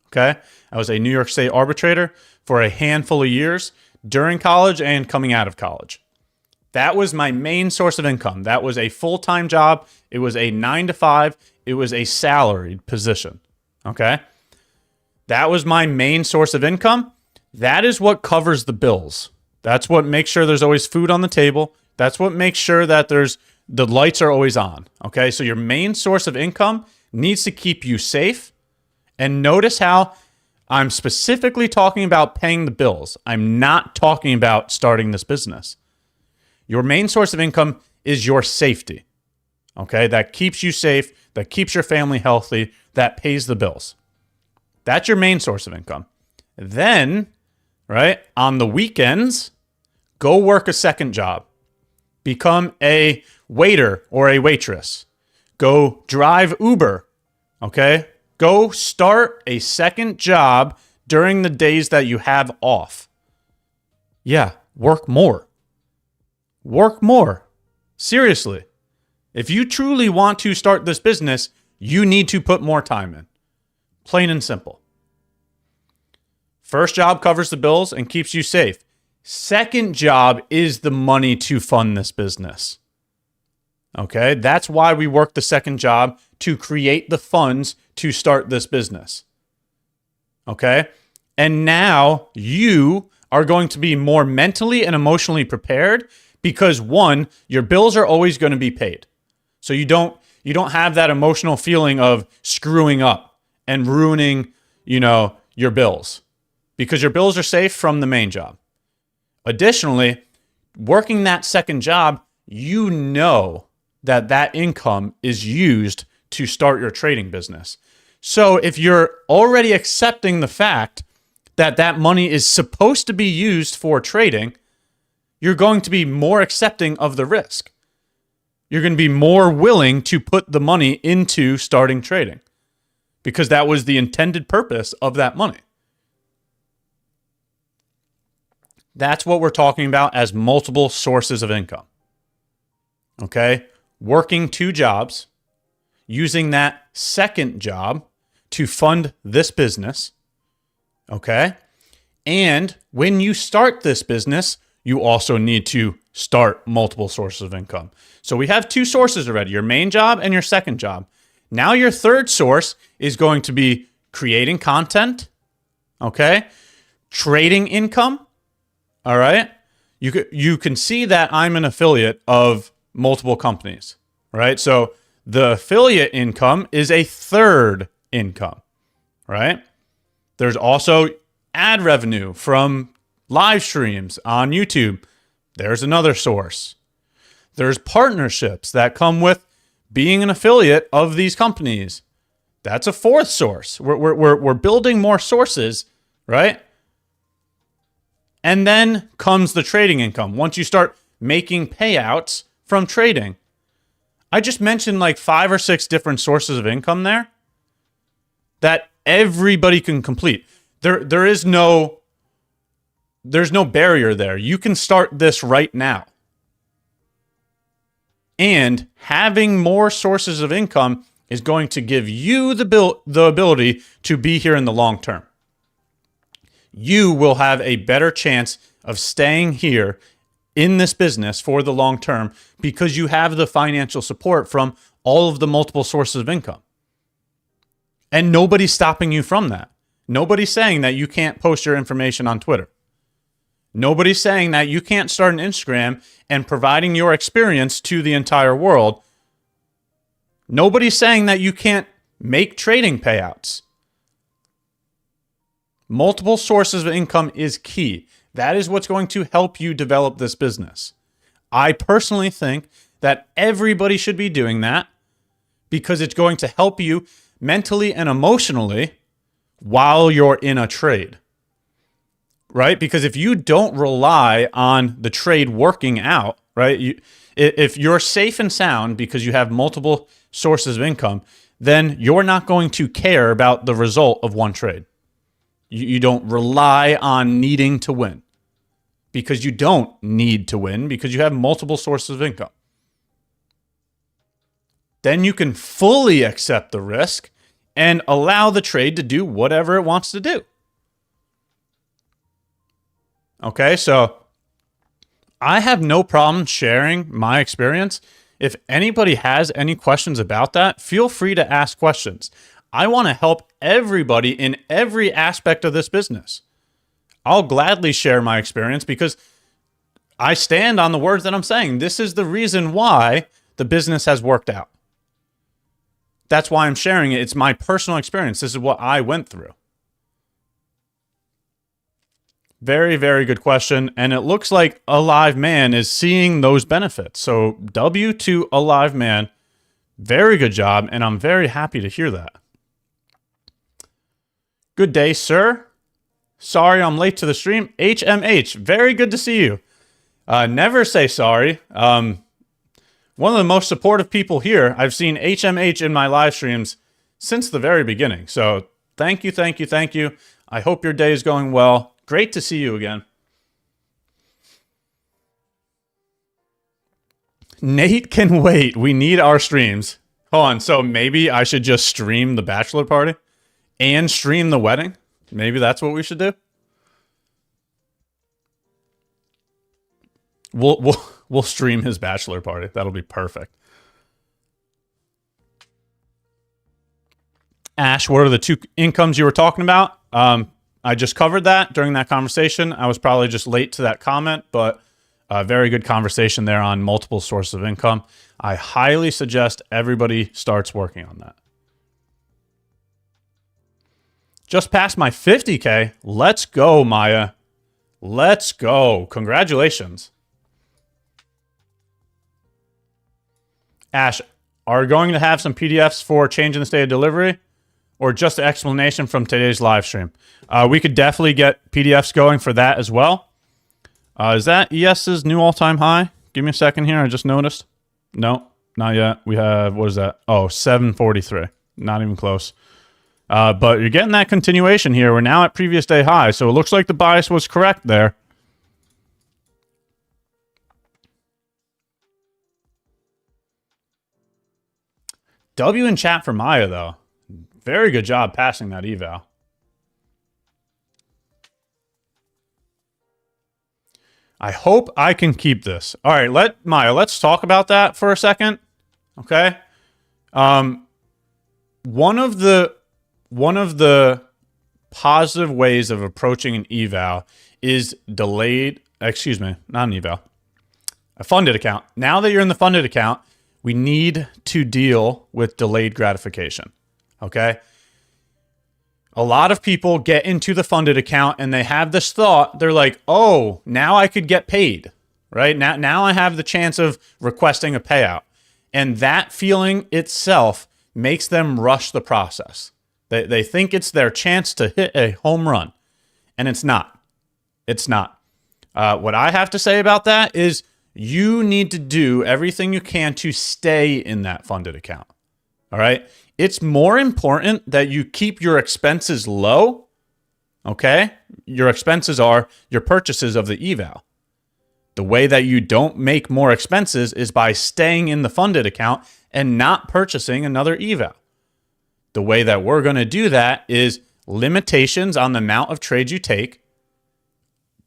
Okay? I was a New York State arbitrator for a handful of years during college and coming out of college. That was my main source of income. That was a full-time job. It was a 9 to 5. It was a salaried position. Okay? That was my main source of income. That is what covers the bills. That's what makes sure there's always food on the table. That's what makes sure that the lights are always on. Okay, so your main source of income needs to keep you safe. And notice how I'm specifically talking about paying the bills. I'm not talking about starting this business. Your main source of income is your safety. Okay, that keeps you safe, that keeps your family healthy, that pays the bills. That's your main source of income. Then, right, on the weekends, go work a second job. Become a waiter or a waitress. Go drive Uber, okay? Go start a second job during the days that you have off. Yeah, work more. Work more. Seriously. If you truly want to start this business, you need to put more time in. Plain and simple. First job covers the bills and keeps you safe. Second job is the money to fund this business. Okay? That's why we work the second job, to create the funds to start this business. Okay? And now you are going to be more mentally and emotionally prepared because, one, your bills are always going to be paid. So you don't have that emotional feeling of screwing up and ruining, your bills, because your bills are safe from the main job. Additionally, working that second job, you know that income is used to start your trading business. So if you're already accepting the fact that money is supposed to be used for trading, you're going to be more accepting of the risk. You're going to be more willing to put the money into starting trading because that was the intended purpose of that money. That's what we're talking about as multiple sources of income. Okay? Working two jobs, using that second job to fund this business. Okay? And when you start this business, you also need to start multiple sources of income. So we have two sources already, your main job and your second job. Now your third source is going to be creating content, okay? Trading income, all right? You can see that I'm an affiliate of multiple companies, right? So the affiliate income is a third income, right? There's also ad revenue from live streams on YouTube. There's another source. There's partnerships that come with being an affiliate of these companies. That's a fourth source. We're building more sources, right? And then comes the trading income. Once you start making payouts from trading. I just mentioned like 5 or 6 different sources of income there that everybody can complete. There's no barrier there. You can start this right now. And having more sources of income is going to give you the ability to be here in the long term. you will have a better chance of staying here in this business for the long term because you have the financial support from all of the multiple sources of income. And nobody's stopping you from that. Nobody's saying that you can't post your information on Twitter. Nobody's saying that you can't start an Instagram and providing your experience to the entire world. Nobody's saying that you can't make trading payouts. Multiple sources of income is key. That is what's going to help you develop this business. I personally think that everybody should be doing that because it's going to help you mentally and emotionally while you're in a trade, right? Because if you don't rely on the trade working out, right? If you're safe and sound because you have multiple sources of income, then you're not going to care about the result of one trade. You don't rely on needing to win because you don't need to win because you have multiple sources of income. Then you can fully accept the risk and allow the trade to do whatever it wants to do. Okay, so I have no problem sharing my experience. If anybody has any questions about that, feel free to ask questions. I want to help everybody in every aspect of this business. I'll gladly share my experience because I stand on the words that I'm saying. This is the reason why the business has worked out. That's why I'm sharing it. It's my personal experience. This is what I went through. Very, very good question. And it looks like a live man is seeing those benefits. So W to a live man. Very good job. And I'm very happy to hear that. Good day, sir. Sorry I'm late to the stream. HMH, very good to see you. Never say sorry. One of the most supportive people here. I've seen HMH in my live streams since the very beginning. So thank you, thank you, thank you. I hope your day is going well. Great to see you again. Nate can wait. We need our streams. Hold on. So maybe I should just stream the bachelor party and stream the wedding. Maybe that's what we should do. We'll stream his bachelor party. That'll be perfect. Ash, what are the two incomes you were talking about? I just covered that during that conversation. I was probably just late to that comment, but a very good conversation there on multiple sources of income. I highly suggest everybody starts working on that. Just passed my 50K. Let's go, Maya. Let's go. Congratulations. Ash, are we going to have some PDFs for changing the state of delivery or just an explanation from today's live stream? We could definitely get PDFs going for that as well. Is that ES's new all-time high? Give me a second here. I just noticed. No, not yet. We have, what is that? Oh, 743. Not even close. But you're getting that continuation here. We're now at previous day high. So it looks like the bias was correct there. W in chat for Maya, though. Very good job passing that eval. I hope I can keep this. All right, Maya, let's talk about that for a second. Okay. One of the positive ways of approaching an eval is delayed, excuse me, not an eval, a funded account. Now that you're in the funded account, we need to deal with delayed gratification, okay? A lot of people get into the funded account and they have this thought, they're like, oh, now I could get paid, right? Now I have the chance of requesting a payout. And that feeling itself makes them rush the process. They think it's their chance to hit a home run, and it's not. It's not. What I have to say about that is you need to do everything you can to stay in that funded account. All right? It's more important that you keep your expenses low, okay? Your expenses are your purchases of the eval. The way that you don't make more expenses is by staying in the funded account and not purchasing another eval. The way that we're going to do that is limitations on the amount of trades you take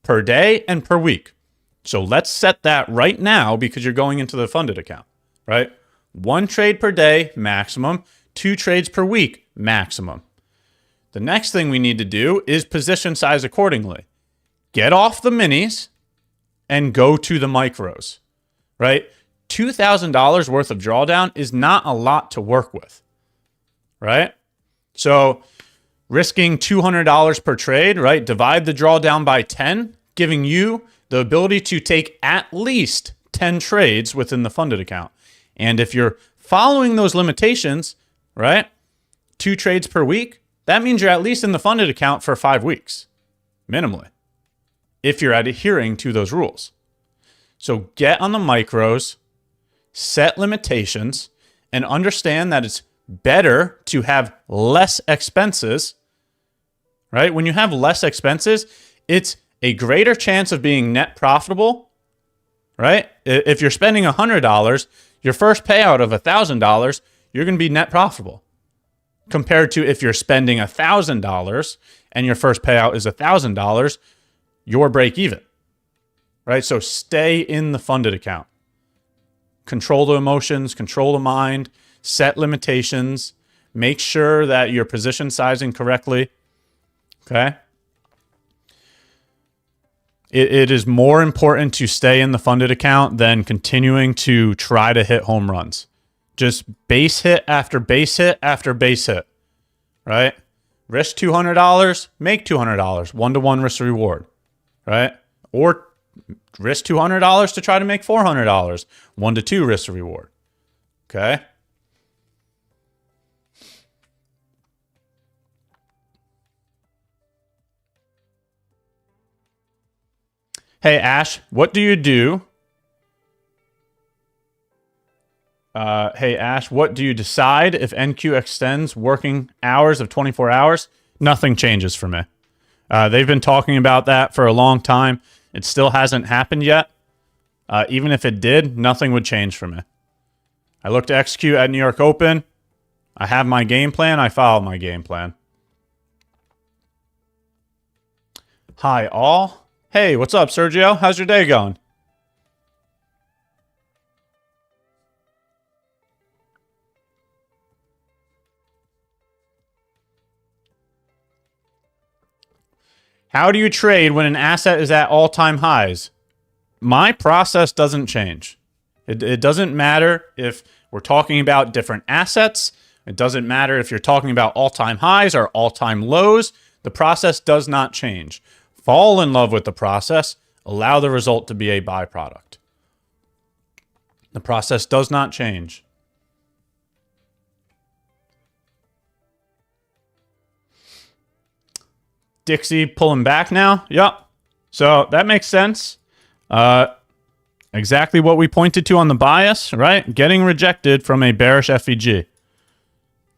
per day and per week. So let's set that right now because you're going into the funded account, right? 1 trade per day, maximum. 2 trades per week, maximum. The next thing we need to do is position size accordingly. Get off the minis and go to the micros, right? $2,000 worth of drawdown is not a lot to work with, right? So risking $200 per trade, right? Divide the drawdown by 10, giving you the ability to take at least 10 trades within the funded account. And if you're following those limitations, right? 2 trades per week, that means you're at least in the funded account for 5 weeks, minimally, if you're adhering to those rules. So get on the micros, set limitations, and understand that it's better to have less expenses, right? When you have less expenses, it's a greater chance of being net profitable, right? If you're spending $100, your first payout of $1,000, you're going to be net profitable. Compared to if you're spending $1,000 and your first payout is $1,000, you're break even, right? So stay in the funded account. Control the emotions, control the mind, set limitations, make sure that you're position sizing correctly, okay? It is more important to stay in the funded account than continuing to try to hit home runs. Just base hit after base hit after base hit, right? Risk $200, make $200, 1-to-1 risk to reward, right? Or risk $200 to try to make $400, 1-to-2 risk to reward, okay? Hey, Ash, what do you do? Hey, Ash, what do you decide if NQ extends working hours of 24 hours? Nothing changes for me. They've been talking about that for a long time. It still hasn't happened yet. Even if it did, nothing would change for me. I look to execute at New York Open. I have my game plan. I follow my game plan. Hi, all. Hey, what's up, Sergio? How's your day going? How do you trade when an asset is at all-time highs? My process doesn't change. It doesn't matter if we're talking about different assets. It doesn't matter if you're talking about all-time highs or all-time lows. The process does not change. Fall in love with the process. Allow the result to be a byproduct. The process does not change. Dixie pulling back now. Yep. So that makes sense. Exactly what we pointed to on the bias, right? Getting rejected from a bearish FEG.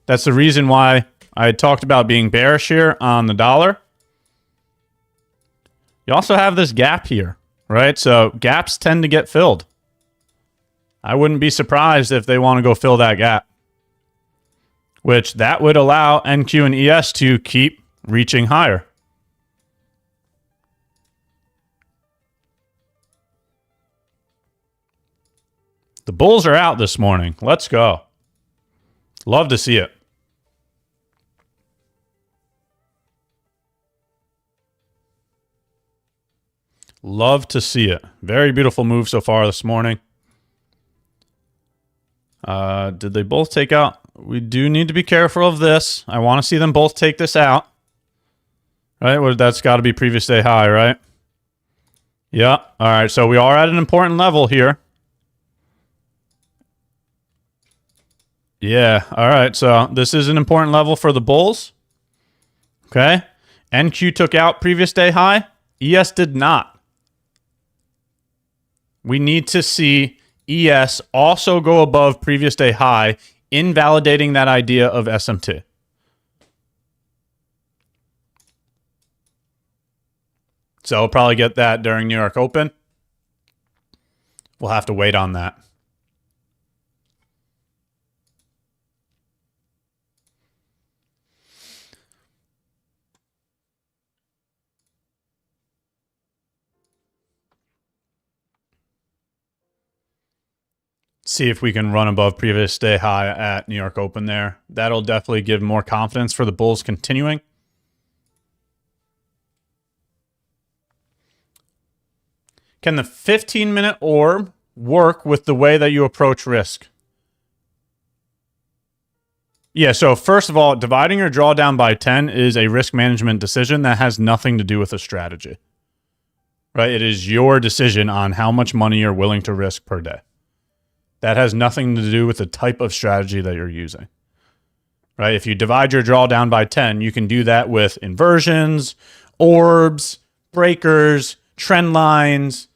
That's the reason why I had talked about being bearish here on the dollar. You also have this gap here, right? So gaps tend to get filled. I wouldn't be surprised if they want to go fill that gap, which that would allow NQ and ES to keep reaching higher. The bulls are out this morning. Let's go. Love to see it. Love to see it. Very beautiful move so far this morning. Did they both take out? We do need to be careful of this. I want to see them both take this out. Right? Well, that's got to be previous day high, right? Yeah. All right. So we are at an important level here. Yeah. All right. So this is an important level for the bulls. Okay. NQ took out previous day high. ES did not. We need to see ES also go above previous day high, invalidating that idea of SMT. So we'll probably get that during New York Open. We'll have to wait on that. see if we can run above previous day high at New York Open there. That'll definitely give more confidence for the bulls continuing. Can the 15-minute orb work with the way that you approach risk? Yeah, so first of all, dividing your drawdown by 10 is a risk management decision that has nothing to do with a strategy. Right? It is your decision on how much money you're willing to risk per day. That has nothing to do with the type of strategy that you're using. Right? If you divide your drawdown by 10, you can do that with inversions, orbs, breakers, trend lines,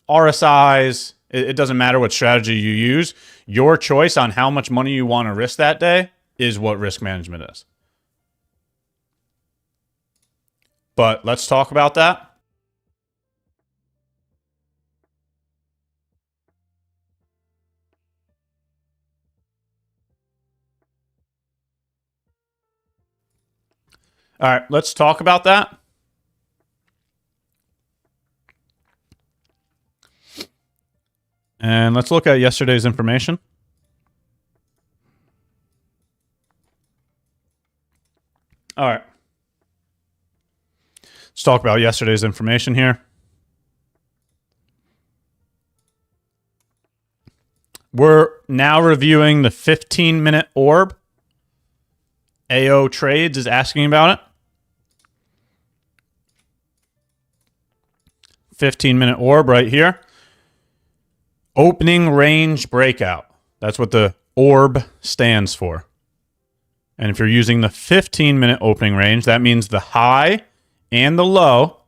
RSIs. It doesn't matter what strategy you use. Your choice on how much money you want to risk that day is what risk management is. But let's talk about that. All right, let's talk about that. And let's look at yesterday's information. All right. Let's talk about yesterday's information here. We're now reviewing the 15-minute orb. AO Trades is asking about it. 15-minute orb right here. Opening range breakout. That's what the orb stands for. And if you're using the 15-minute opening range, that means the high and the low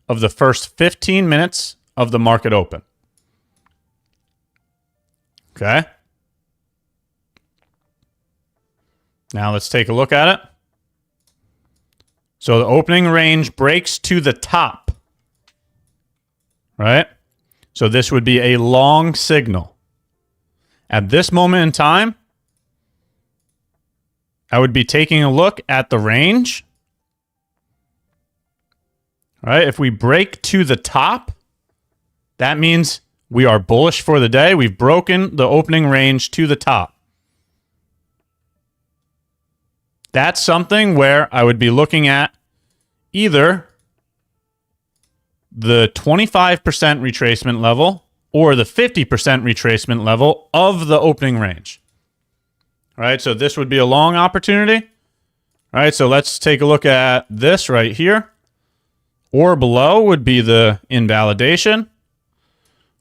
of the first 15 minutes of the market open. Okay? Now let's take a look at it. So the opening range breaks to the top. Right? So this would be a long signal. At this moment in time, I would be taking a look at the range. All right, if we break to the top, that means we are bullish for the day. We've broken the opening range to the top. That's something where I would be looking at either the 25% retracement level or the 50% retracement level of the opening range. All right, so this would be a long opportunity. All right, so let's take a look at this right here. Or below would be the invalidation.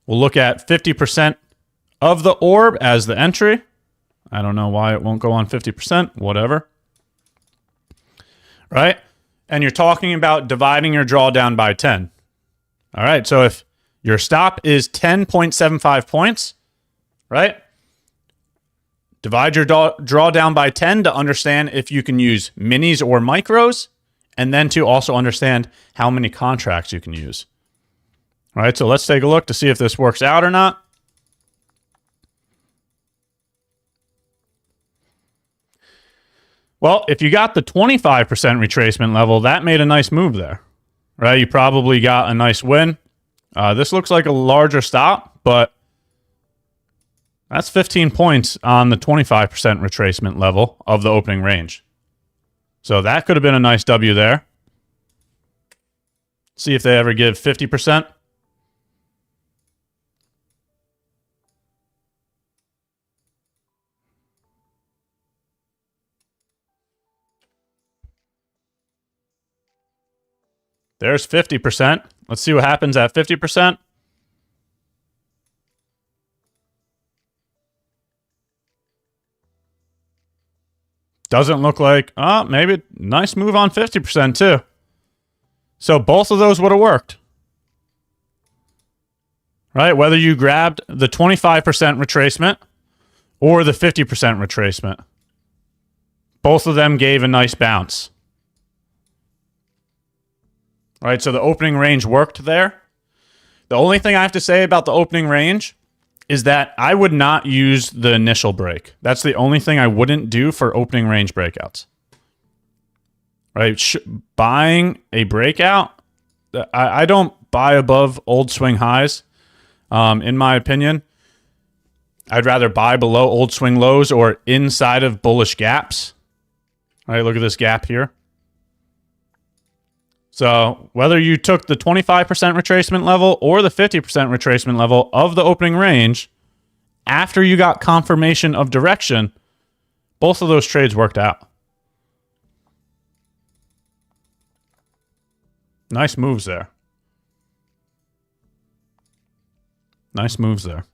We'll look at 50% of the orb as the entry. I don't know why it won't go on 50%, whatever. Right? And you're talking about dividing your drawdown by 10. All right, so if your stop is 10.75 points, right? Divide your drawdown by 10 to understand if you can use minis or micros, and then to also understand how many contracts you can use. All right, so let's take a look to see if this works out or not. Well, if you got the 25% retracement level, that made a nice move there. Right, you probably got a nice win. This looks like a larger stop, but that's 15 points on the 25% retracement level of the opening range. So that could have been a nice W there. See if they ever give 50%. There's 50%. Let's see what happens at 50%. Doesn't look like, maybe nice move on 50% too. So both of those would have worked. Right? Whether you grabbed the 25% retracement or the 50% retracement. Both of them gave a nice bounce. All right, so the opening range worked there. The only thing I have to say about the opening range is that I would not use the initial break. That's the only thing I wouldn't do for opening range breakouts. Right? Buying a breakout, I don't buy above old swing highs, in my opinion. I'd rather buy below old swing lows or inside of bullish gaps. All right, look at this gap here. So whether you took the 25% retracement level or the 50% retracement level of the opening range, after you got confirmation of direction, both of those trades worked out. Nice moves there. Nice moves there.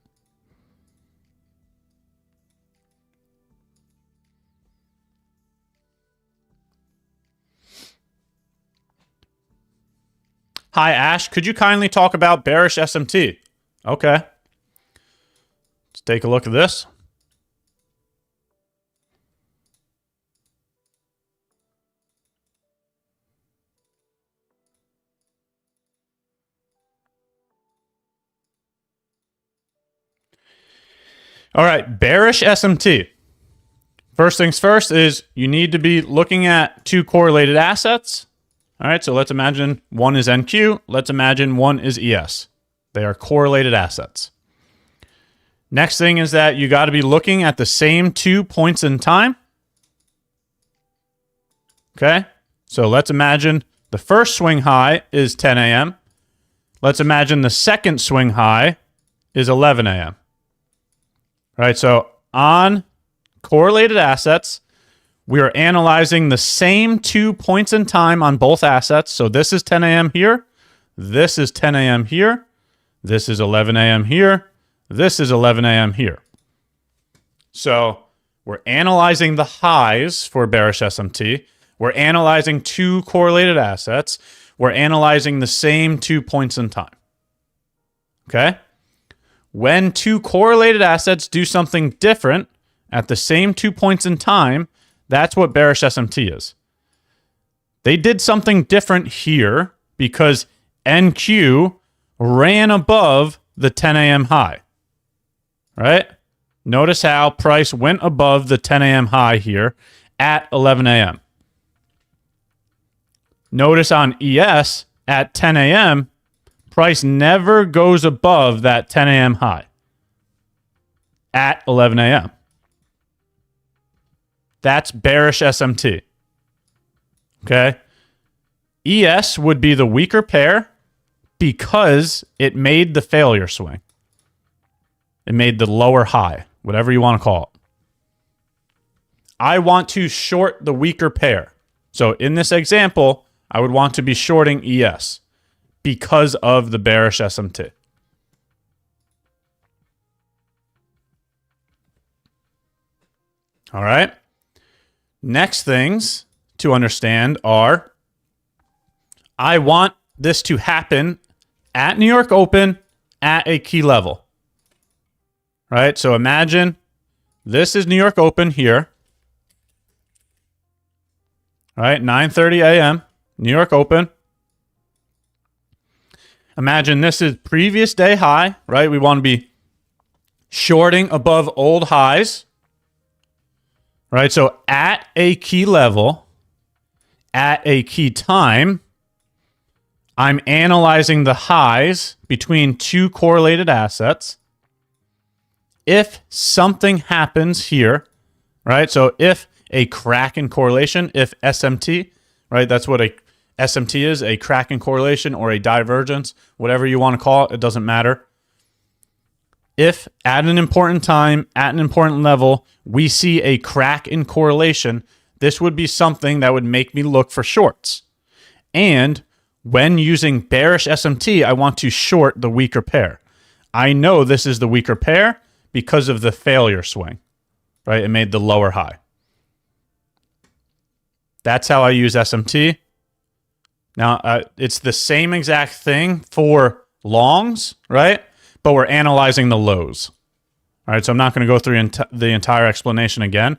Hi, Ash. Could you kindly talk about bearish SMT? Okay. Let's take a look at this. All right, bearish SMT. First things first is you need to be looking at two correlated assets. All right, so let's imagine one is NQ. Let's imagine one is ES. They are correlated assets. Next thing is that you got to be looking at the same 2 points in time. Okay, so let's imagine the first swing high is 10 a.m. Let's imagine the second swing high is 11 a.m. All right, so on correlated assets, we are analyzing the same 2 points in time on both assets. So this is 10 a.m. here. This is 10 a.m. here. This is 11 a.m. here. This is 11 a.m. here. So we're analyzing the highs for bearish SMT. We're analyzing two correlated assets. We're analyzing the same 2 points in time. Okay? When two correlated assets do something different at the same 2 points in time, that's what bearish SMT is. They did something different here because NQ ran above the 10 a.m. high. Right? Notice how price went above the 10 a.m. high here at 11 a.m. Notice on ES at 10 a.m., price never goes above that 10 a.m. high at 11 a.m. That's bearish SMT. Okay? ES would be the weaker pair because it made the failure swing. It made the lower high, whatever you want to call it. I want to short the weaker pair. So in this example, I would want to be shorting ES because of the bearish SMT. All right. Next things to understand are I want this to happen at New York Open at a key level. Right? So imagine this is New York Open here. All right, 9:30 a.m. New York Open. Imagine this is previous day high, right? We want to be shorting above old highs. Right? So at a key level, at a key time, I'm analyzing the highs between two correlated assets. If something happens here, right? So if a crack in correlation, if SMT, right? That's what a SMT is, a crack in correlation or a divergence, whatever you want to call it, it doesn't matter. If at an important time, at an important level, we see a crack in correlation, this would be something that would make me look for shorts. And when using bearish SMT, I want to short the weaker pair. I know this is the weaker pair because of the failure swing, right? It made the lower high. That's how I use SMT. Now, it's the same exact thing for longs, right? But we're analyzing the lows. All right, so I'm not going to go through the entire explanation again.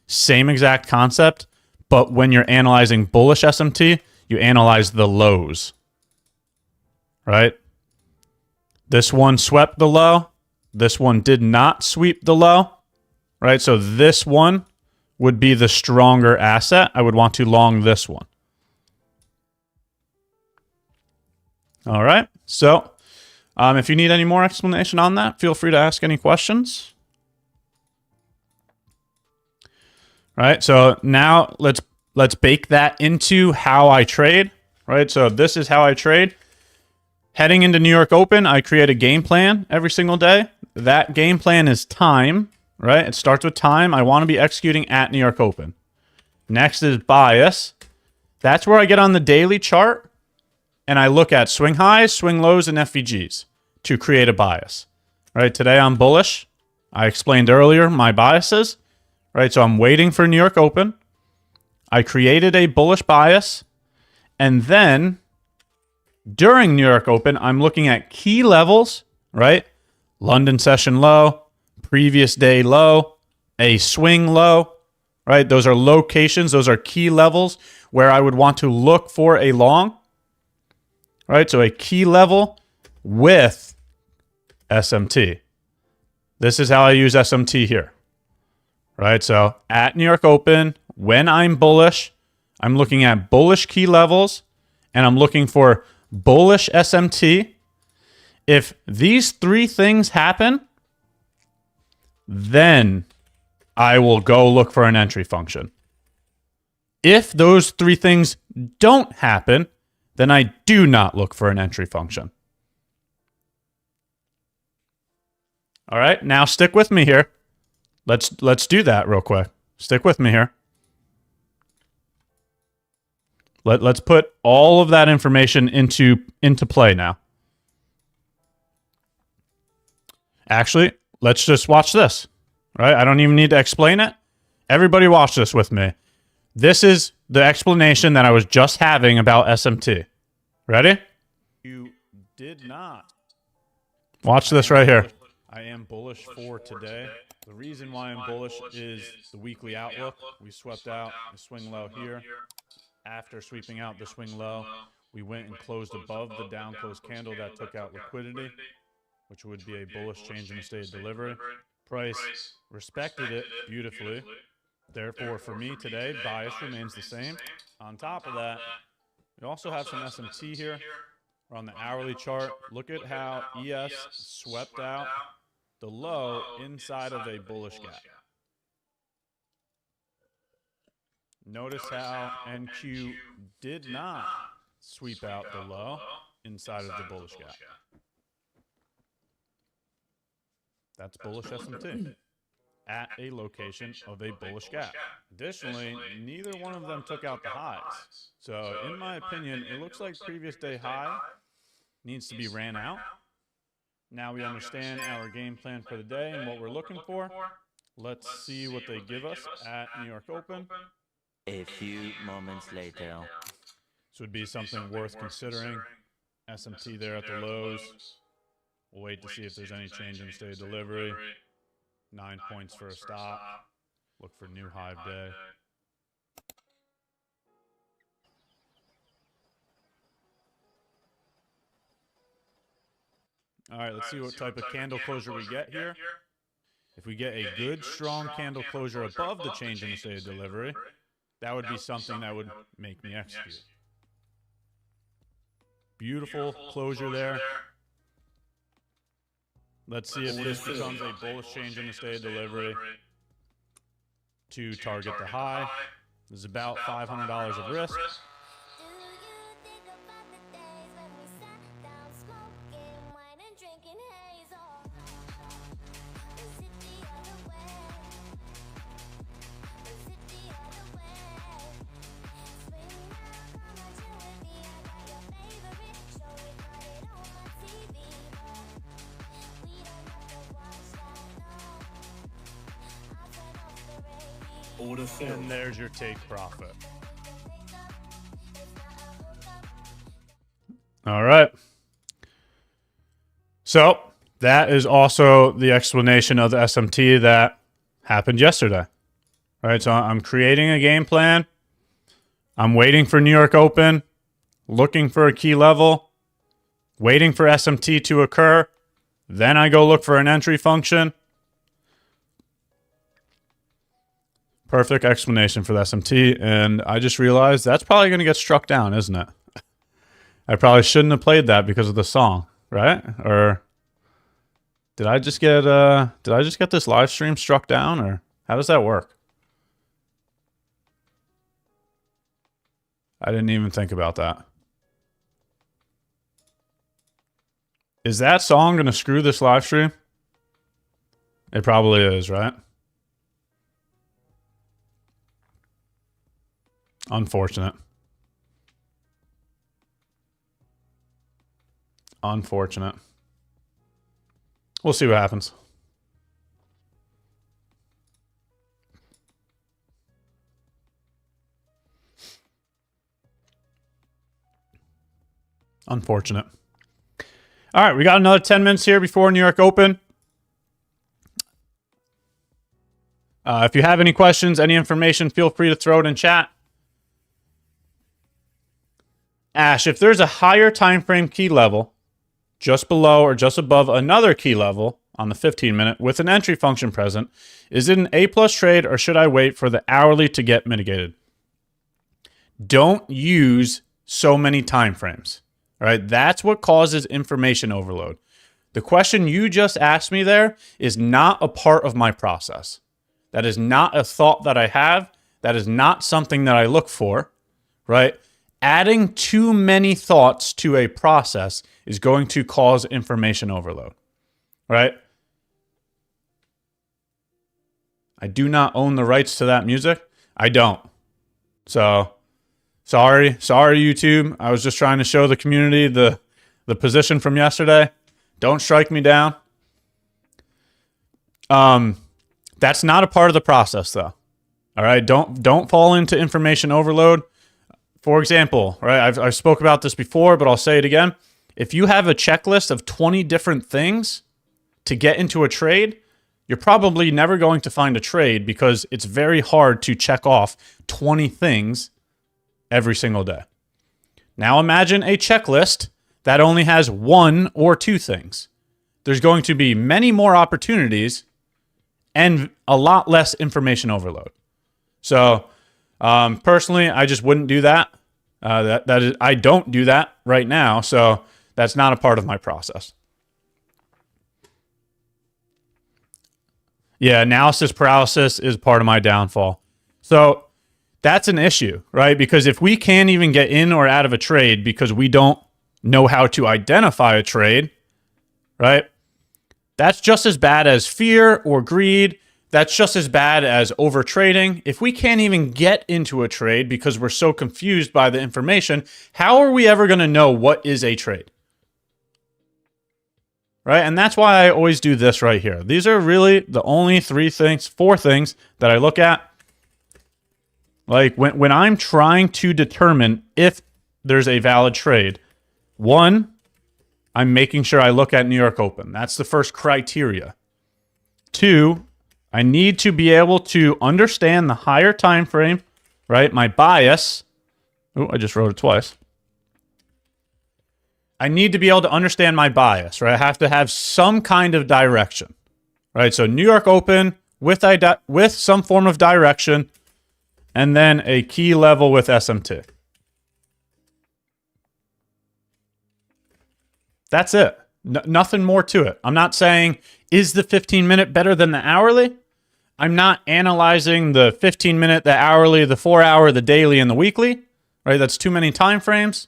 Same exact concept, but when you're analyzing bullish SMT, you analyze the lows, right? This one swept the low. This one did not sweep the low, right? So this one would be the stronger asset. I would want to long this one. All right, so if you need any more explanation on that, feel free to ask any questions. right? So now let's bake that into how I trade, right? So this is how I trade. Heading into New York Open, I create a game plan every single day. That game plan is time, right? It starts with time. I want to be executing at New York Open. Next is bias. That's where I get on the daily chart and I look at swing highs, swing lows, and FVGs to create a bias, right? Today I'm bullish. I explained earlier my biases, right? So I'm waiting for New York Open. I created a bullish bias, and then during New York Open, I'm looking at key levels, right? London session low, previous day low, a swing low, right? Those are locations. Those are key levels where I would want to look for a long, right? So a key level with SMT. This is how I use SMT here, right? So at New York Open, when I'm bullish, I'm looking at bullish key levels and I'm looking for bullish SMT. If these three things happen, then I will go look for an entry function. If those three things don't happen, then I do not look for an entry function. All right, now stick with me here. Let's do that real quick. Stick with me here. Let's put all of that information into play now. Actually, let's just watch this. Right? I don't even need to explain it. Everybody watch this with me. This is the explanation that I was just having about SMT. Ready? You did not. Watch this right here. I am bullish for today. The reason why I'm bullish is the weekly outlook. We swept out the swing low here. After sweeping out the swing low, we went and closed above the down close candle that took out liquidity, which would be a bullish change in the state of delivery. Price respected it beautifully. Therefore, for me today, bias remains the same. On top of that, we also have some SMT here. We're on the hourly chart. Look at how ES swept out the low inside of a bullish gap. Notice how NQ did not sweep out the low inside of the bullish gap. That's bullish SMT at a location of a bullish gap. Additionally, neither one of them took out the highs. So in my opinion, it looks like previous day high needs to be ran out. Now we understand our game plan for the day and what we're looking for. Let's see what they give us at New York Open. A few moments later. This would be something worth considering. SMT there at the lows. We'll wait to see if there's any change in state of delivery. 9 points for a stop. Look for new high day. All right, let's see what type of candle closure we get here. If we get a good, strong candle closure above the change in the state of delivery, that would be something that would make me execute. Beautiful closure there. Let's see if this becomes a bullish change in the state of delivery to target the high. This is about $500 of risk. And there's your take profit. All right. So that is also the explanation of the SMT that happened yesterday. All right. So I'm creating a game plan. I'm waiting for New York Open, looking for a key level, waiting for SMT to occur. Then I go look for an entry function. Perfect explanation for the SMT, and I just realized that's probably going to get struck down, isn't it? I probably shouldn't have played that because of the song, right? Or did I just get this live stream struck down, or how does that work? I didn't even think about that. Is that song going to screw this live stream? It probably is, right? Unfortunate. Unfortunate. We'll see what happens. Unfortunate. All right, we got another 10 minutes here before New York Open. If you have any questions, any information, feel free to throw it in chat. Ash, if there's a higher time frame key level just below or just above another key level on the 15-minute with an entry function present, is it an A+ trade or should I wait for the hourly to get mitigated? Don't use so many time frames. All right, that's what causes information overload. The question you just asked me there is not a part of my process. That is not a thought that I have. That is not something that I look for, right? Adding too many thoughts to a process is going to cause information overload, right? I do not own the rights to that music. I don't. So, sorry, YouTube. I was just trying to show the community the position from yesterday. Don't strike me down. That's not a part of the process, though. All right, don't fall into information overload. For example, right, I've spoke about this before, but I'll say it again. If you have a checklist of 20 different things to get into a trade, you're probably never going to find a trade because it's very hard to check off 20 things every single day. Now imagine a checklist that only has 1 or 2 things. There's going to be many more opportunities and a lot less information overload. So personally, I just wouldn't do that. I don't do that right now, so that's not a part of my process. Yeah, analysis paralysis is part of my downfall. So that's an issue, right? Because if we can't even get in or out of a trade because we don't know how to identify a trade, right? That's just as bad as fear or greed. That's just as bad as overtrading. If we can't even get into a trade because we're so confused by the information, how are we ever going to know what is a trade? Right? And that's why I always do this right here. These are really the only 4 things that I look at. Like when I'm trying to determine if there's a valid trade, 1, I'm making sure I look at New York Open. That's the first criteria. 2, I need to be able to understand the higher time frame, right? My bias. Oh, I just wrote it twice. I need to be able to understand my bias, right? I have to have some kind of direction, right? So New York Open with some form of direction, and then a key level with SMT. That's it. Nothing more to it. I'm not saying, is the 15-minute better than the hourly? I'm not analyzing the 15-minute, the hourly, the 4-hour, the daily, and the weekly, right? That's too many time frames.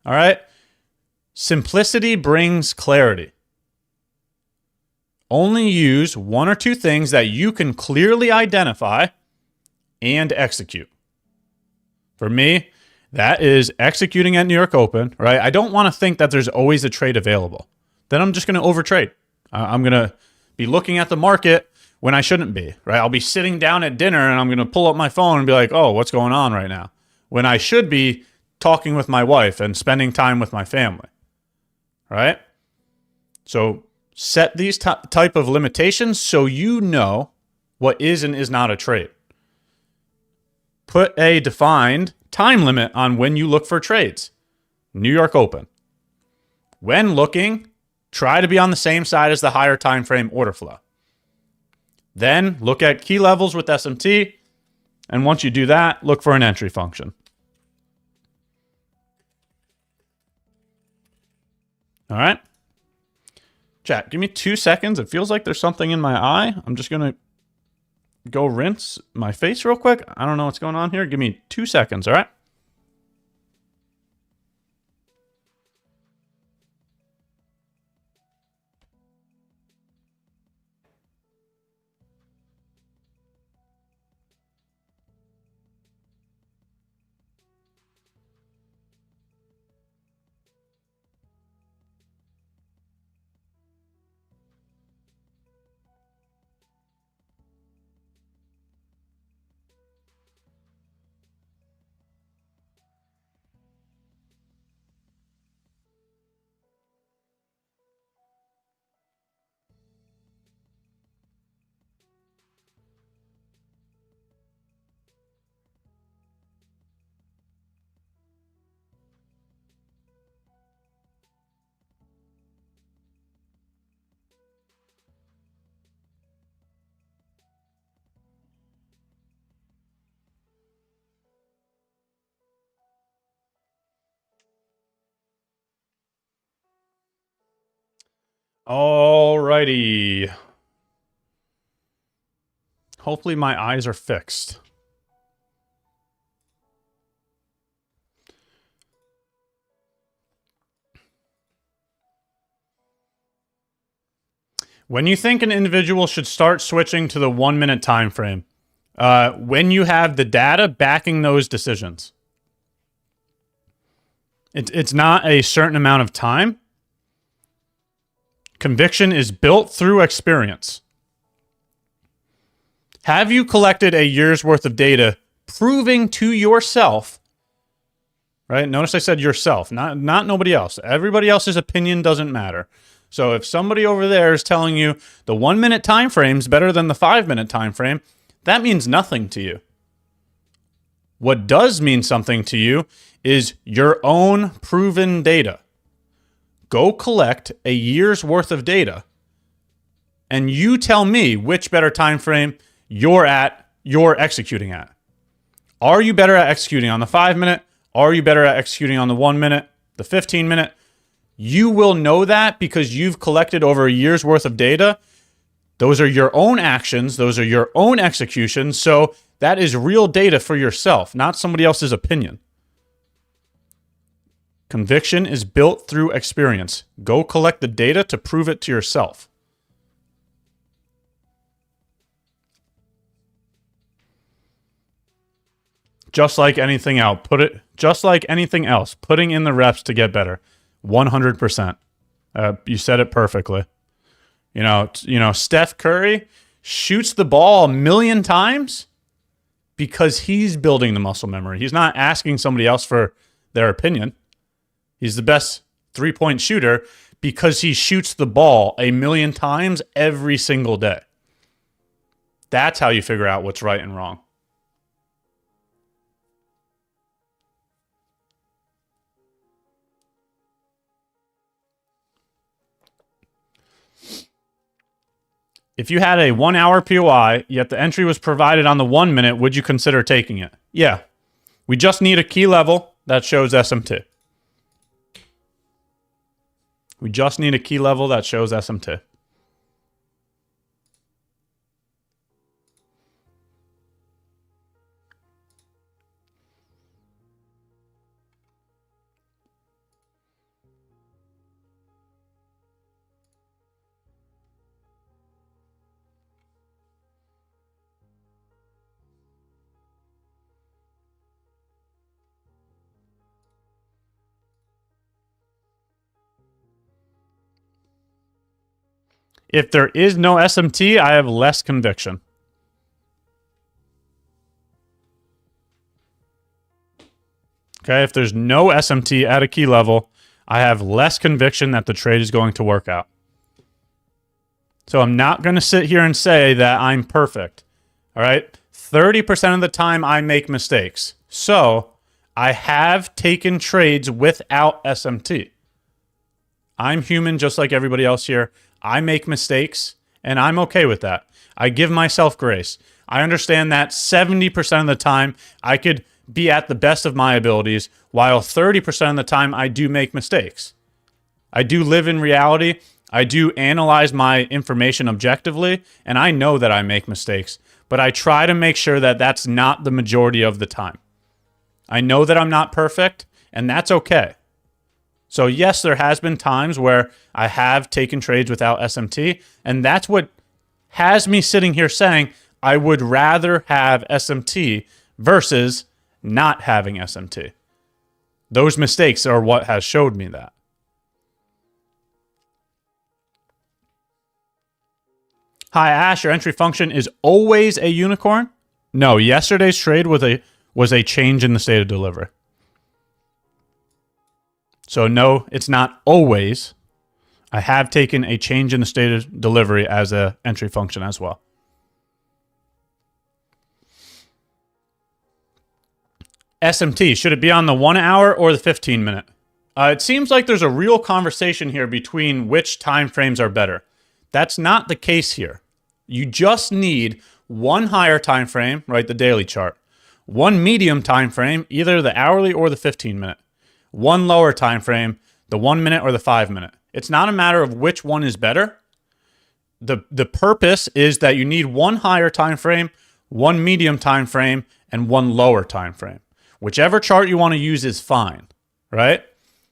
All right? Simplicity brings clarity. Only use 1 or 2 things that you can clearly identify and execute. For me, that is executing at New York Open, right? I don't want to think that there's always a trade available. Then I'm just going to overtrade. I'm going to be looking at the market when I shouldn't be, right? I'll be sitting down at dinner and I'm going to pull up my phone and be like, oh, what's going on right now? When I should be talking with my wife and spending time with my family, right? So set these type of limitations so you know what is and is not a trade. Put a defined time limit on when you look for trades. New York Open. When looking, try to be on the same side as the higher time frame order flow. Then look at key levels with SMT, and once you do that, look for an entry function. All right. Chat, give me 2 seconds. It feels like there's something in my eye. I'm just going to go rinse my face real quick. I don't know what's going on here. Give me 2 seconds, all right? Alrighty. Hopefully my eyes are fixed. When you think an individual should start switching to the 1 minute time frame, when you have the data backing those decisions. It's not a certain amount of time. Conviction is built through experience. Have you collected a year's worth of data proving to yourself, right? Notice I said yourself, not nobody else. Everybody else's opinion doesn't matter. So if somebody over there is telling you the 1 minute time frame is better than the 5 minute time frame, that means nothing to you. What does mean something to you is your own proven data. Go collect a year's worth of data and you tell me which better time frame you're executing at. Are you better at executing on the 5 minute? Are you better at executing on the 1 minute, the 15 minute? You will know that because you've collected over a year's worth of data. Those are your own actions. Those are your own executions. So that is real data for yourself, not somebody else's opinion. Conviction is built through experience. Go collect the data to prove it to yourself. Just like anything else, putting in the reps to get better. 100%. You said it perfectly. You know, Steph Curry shoots the ball 1 million times because he's building the muscle memory. He's not asking somebody else for their opinion. He's the best three-point shooter because he shoots the ball 1 million times every single day. That's how you figure out what's right and wrong. If you had a 1 hour POI, yet the entry was provided on the 1 minute, would you consider taking it? Yeah. We just need a key level that shows SMT. We just need a key level that shows SMT. If there is no SMT, I have less conviction. Okay, if there's no SMT at a key level, I have less conviction that the trade is going to work out. So I'm not going to sit here and say that I'm perfect. All right, 30% of the time I make mistakes. So I have taken trades without SMT. I'm human just like everybody else here. I make mistakes, and I'm okay with that. I give myself grace. I understand that 70% of the time I could be at the best of my abilities, while 30% of the time I do make mistakes. I do live in reality. I do analyze my information objectively, and I know that I make mistakes. but I try to make sure that that's not the majority of the time. I know that I'm not perfect, and that's okay. So yes, there has been times where I have taken trades without SMT, and that's what has me sitting here saying I would rather have SMT versus not having SMT. Those mistakes are what has showed me that. Hi, Ash, your entry function is always a unicorn? No, yesterday's trade was a change in the state of delivery. So no, it's not always. I have taken a change in the state of delivery as an entry function as well. SMT, should it be on the 1 hour or the 15 minute? It seems like there's a real conversation here between which time frames are better. That's not the case here. You just need one higher time frame, right, the daily chart. One medium time frame, either the hourly or the 15 minute. One lower time frame, the 1 minute or the 5 minute. It's not a matter of which one is better. The purpose is that you need one higher time frame, one medium time frame, and one lower time frame. Whichever chart you want to use is fine, right?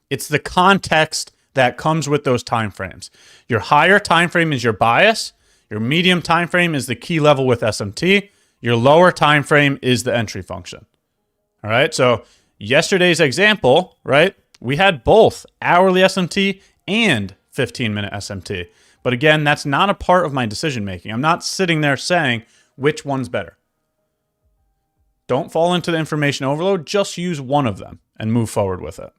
It's the context that comes with those time frames. Your higher time frame is your bias. Your medium time frame is the key level with SMT. Your lower time frame is the entry function. All right, so yesterday's example, right? We had both hourly SMT and 15-minute SMT. But again, that's not a part of my decision making. I'm not sitting there saying which one's better. Don't fall into the information overload. Just use one of them and move forward with it.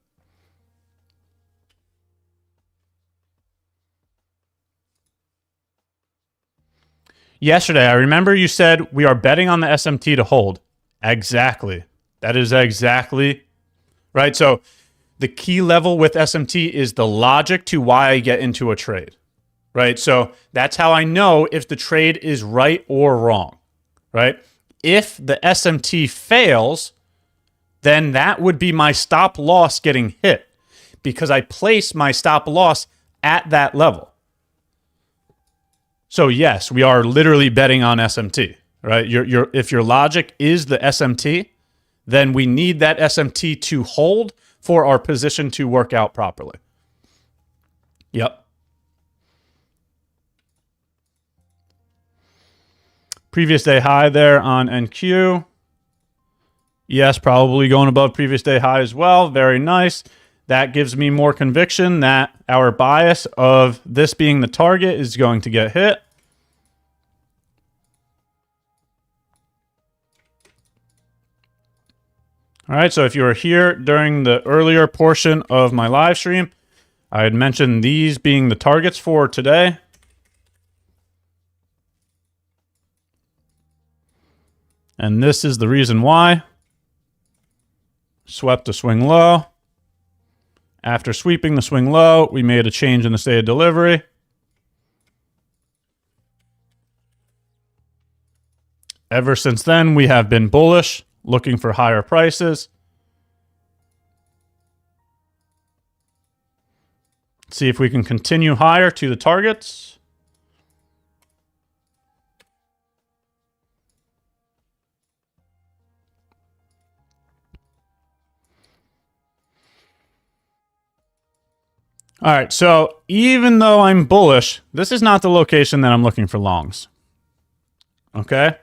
Yesterday, I remember you said we are betting on the SMT to hold. Exactly. That is exactly right. So the key level with SMT is the logic to why I get into a trade, right? So that's how I know if the trade is right or wrong, right? If the SMT fails, then that would be my stop loss getting hit because I place my stop loss at that level. So yes, we are literally betting on SMT, right? If your logic is the SMT, then we need that SMT to hold for our position to work out properly. Yep. Previous day high there on NQ. Yes, probably going above previous day high as well. Very nice. That gives me more conviction that our bias of this being the target is going to get hit. All right, so if you were here during the earlier portion of my live stream, I had mentioned these being the targets for today. And this is the reason why. Swept the swing low. After sweeping the swing low, we made a change in the state of delivery. Ever since then, we have been bullish, looking for higher prices. See if we can continue higher to the targets. All right, so even though I'm bullish, this is not the location that I'm looking for longs. Okay?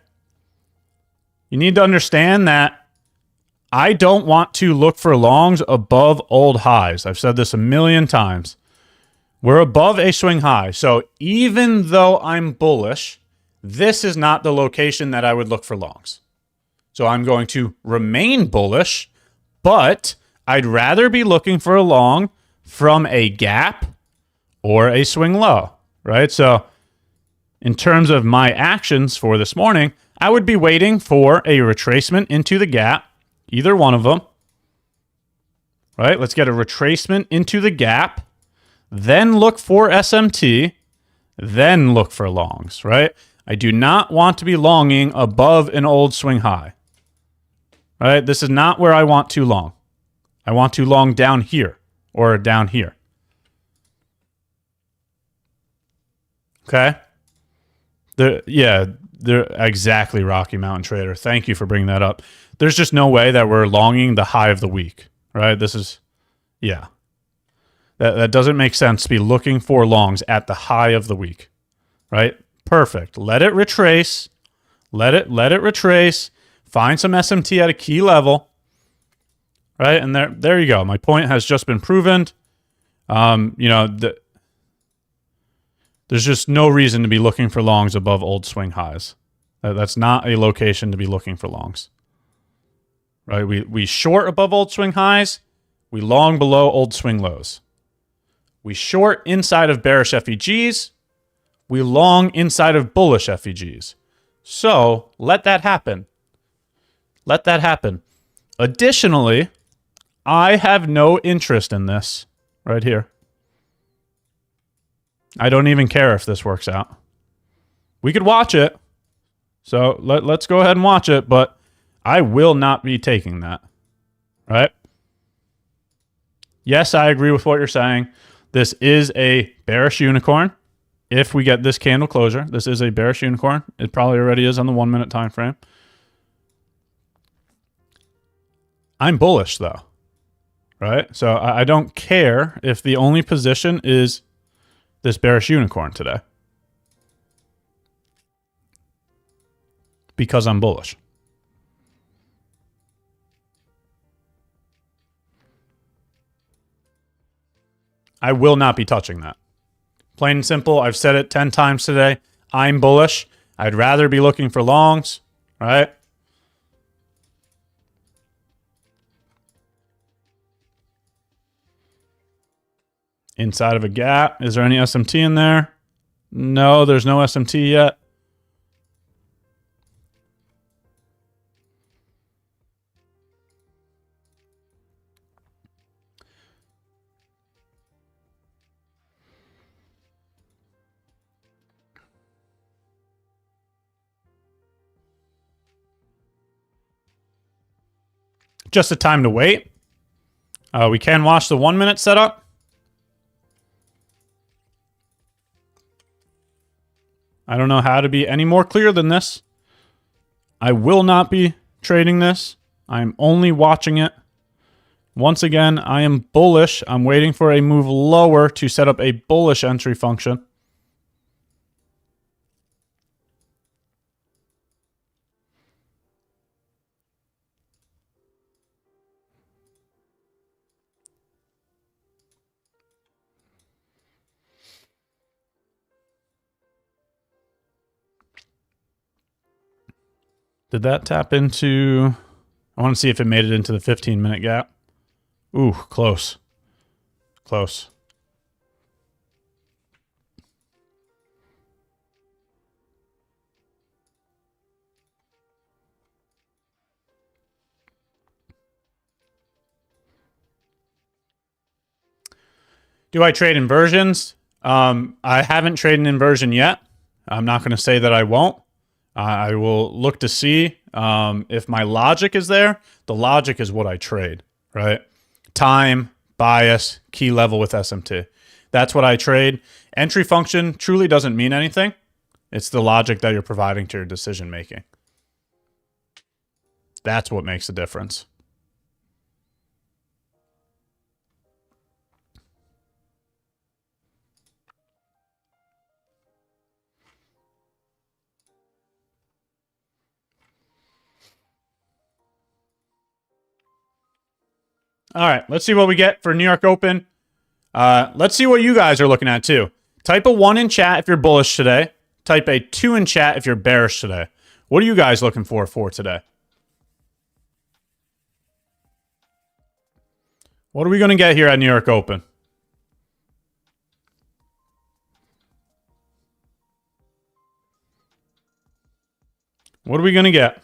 You need to understand that I don't want to look for longs above old highs. I've said this a million times. We're above a swing high. So even though I'm bullish, this is not the location that I would look for longs. So I'm going to remain bullish, but I'd rather be looking for a long from a gap or a swing low, right? So in terms of my actions for this morning, I would be waiting for a retracement into the gap, either one of them, right? Let's get a retracement into the gap, then look for SMT, then look for longs, right? I do not want to be longing above an old swing high, right? This is not where I want to long. I want to long down here or down here. Okay? They're exactly, Rocky Mountain Trader. Thank you for bringing that up. There's just no way that we're longing the high of the week, right? This is, yeah. That doesn't make sense to be looking for longs at the high of the week, right? Perfect. Let it retrace. Let it retrace. Find some SMT at a key level, right? And there you go. My point has just been proven. You know, there's just no reason to be looking for longs above old swing highs. That's not a location to be looking for longs, right? We short above old swing highs. We long below old swing lows. We short inside of bearish FEGs. We long inside of bullish FEGs. So let that happen. Let that happen. Additionally, I have no interest in this right here. I don't even care if this works out. We could watch it. So let's go ahead and watch it, but I will not be taking that. Right? Yes, I agree with what you're saying. This is a bearish unicorn. If we get this candle closure, this is a bearish unicorn. It probably already is on the 1 minute time frame. I'm bullish though, right? So I don't care if the only position is this bearish unicorn today, because I'm bullish. I will not be touching that. Plain and simple. I've said it 10 times today. I'm bullish. I'd rather be looking for longs, right? Inside of a gap. Is there any SMT in there? No, there's no SMT yet. Just a time to wait. We can watch the 1 minute setup. I don't know how to be any more clear than this. I will not be trading this. I'm only watching it. Once again, I am bullish. I'm waiting for a move lower to set up a bullish entry function. Did that tap into... I want to see if it made it into the 15-minute gap. Ooh, close. Close. Do I trade inversions? I haven't traded an inversion yet. I'm not going to say that I won't. I will look to see if my logic is there. The logic is what I trade, right? Time, bias, key level with SMT. That's what I trade. Entry function truly doesn't mean anything. It's the logic that you're providing to your decision making. That's what makes a difference. All right, let's see what we get for New York Open. Let's see what you guys are looking at too. Type a 1 in chat if you're bullish today. Type a 2 in chat if you're bearish today. What are you guys looking for today? What are we going to get here at New York Open? What are we going to get?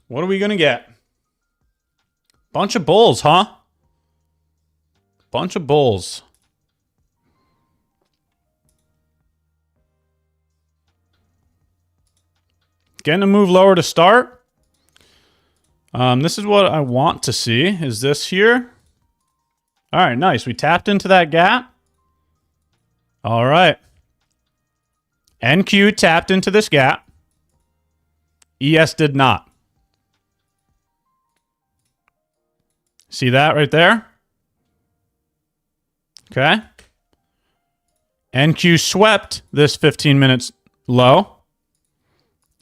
What are we going to get? Bunch of bulls, huh? Bunch of bulls. Getting a move lower to start. This is what I want to see. Is this here? All right, nice. We tapped into that gap. All right. NQ tapped into this gap. ES did not. See that right there? Okay. NQ swept this 15 minutes low.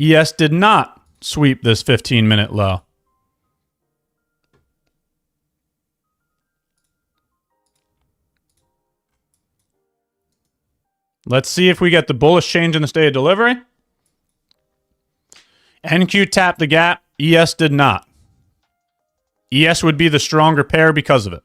ES did not sweep this 15-minute low. Let's see if we get the bullish change in the state of delivery. NQ tapped the gap. ES did not. ES would be the stronger pair because of it.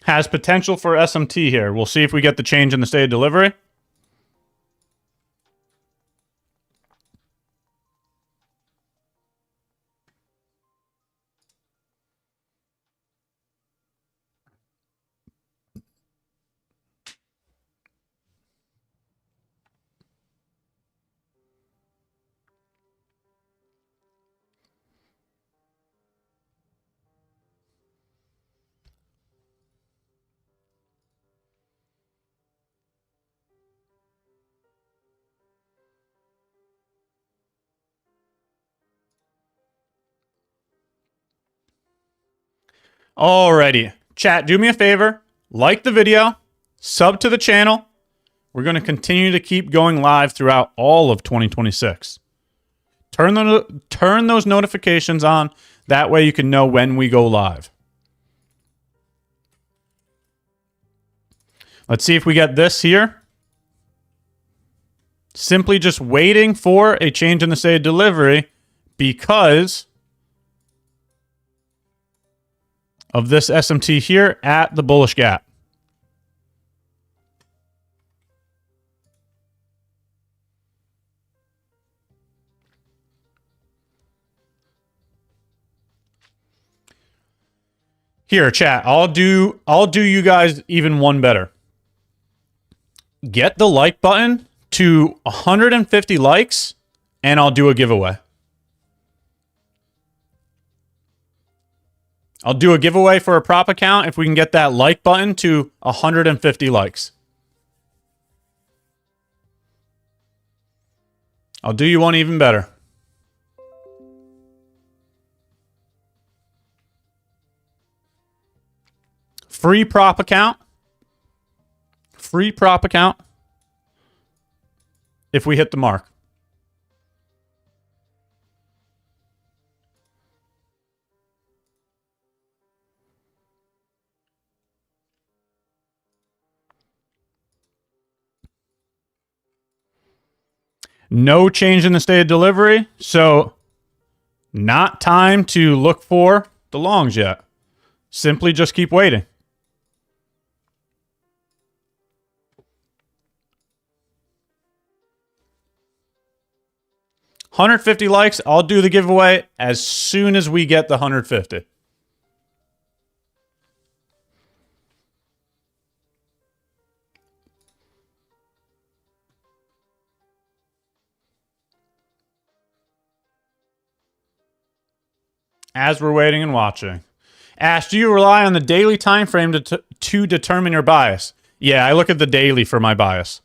Has potential for SMT here. We'll see if we get the change in the state of delivery. Alrighty. Chat, do me a favor. Like the video. Sub to the channel. We're going to continue to keep going live throughout all of 2026. Turn those notifications on. That way you can know when we go live. Let's see if we get this here. Simply just waiting for a change in the state of delivery because of this SMT here at the bullish gap. Here, chat, I'll do you guys even one better. Get the like button to 150 likes and I'll do a giveaway. I'll do a giveaway for a prop account if we can get that like button to 150 likes. I'll do you one even better. Free prop account. Free prop account. If we hit the mark. No change in the state of delivery, so not time to look for the longs yet. Simply just keep waiting. $150 likes, I'll do the giveaway as soon as we get the 150. As we're waiting and watching. Ash, do you rely on the daily time frame to determine your bias? Yeah, I look at the daily for my bias.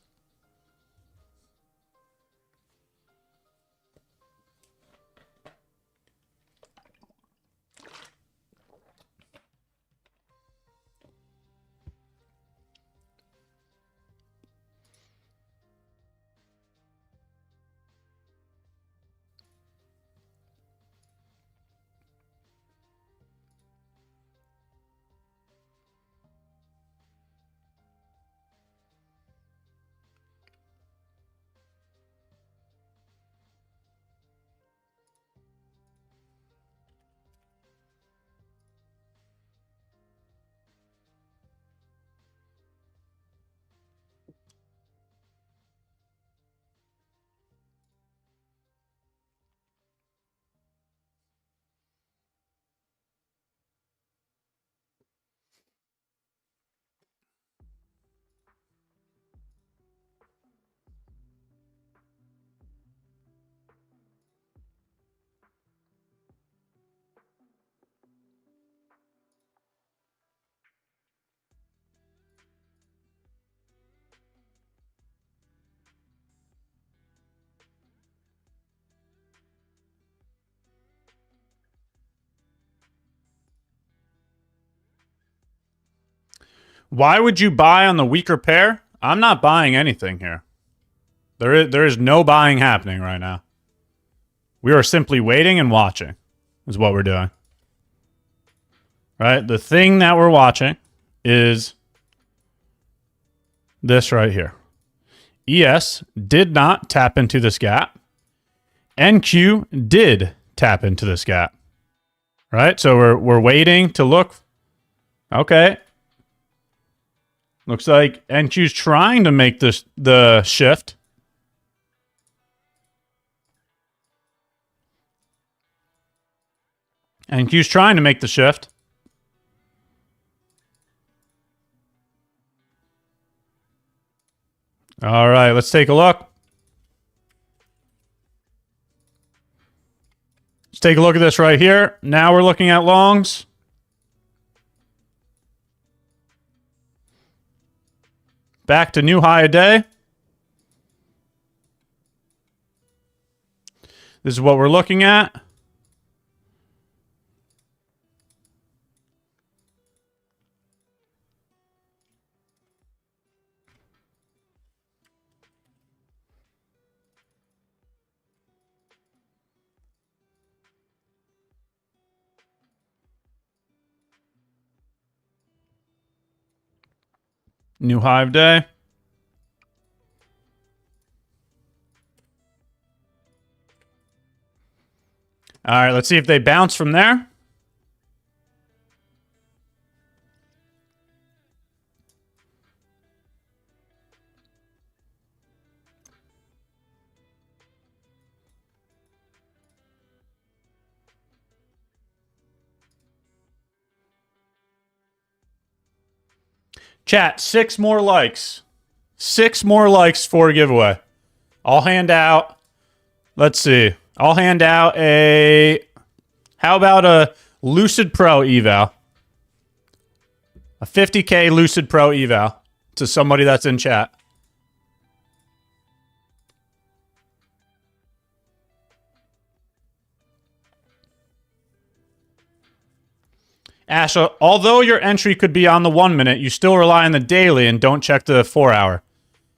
Why would you buy on the weaker pair? I'm not buying anything here. There is no buying happening right now. We are simply waiting and watching is what we're doing. Right? The thing that we're watching is this right here. ES did not tap into this gap. NQ did tap into this gap. Right? So we're waiting to look. Okay. Looks like NQ's trying to make the shift. NQ's trying to make the shift. All right, let's take a look. Let's take a look at this right here. Now we're looking at longs. Back to new high a day. This is what we're looking at. New high of day. All right, let's see if they bounce from there. Chat, 6 more likes. 6 more likes for a giveaway. I'll hand out, let's see. I'll hand out how about a Lucid Pro eval? A 50K Lucid Pro eval to somebody that's in chat. Ash, although your entry could be on the 1 minute, you still rely on the daily and don't check the 4 hour.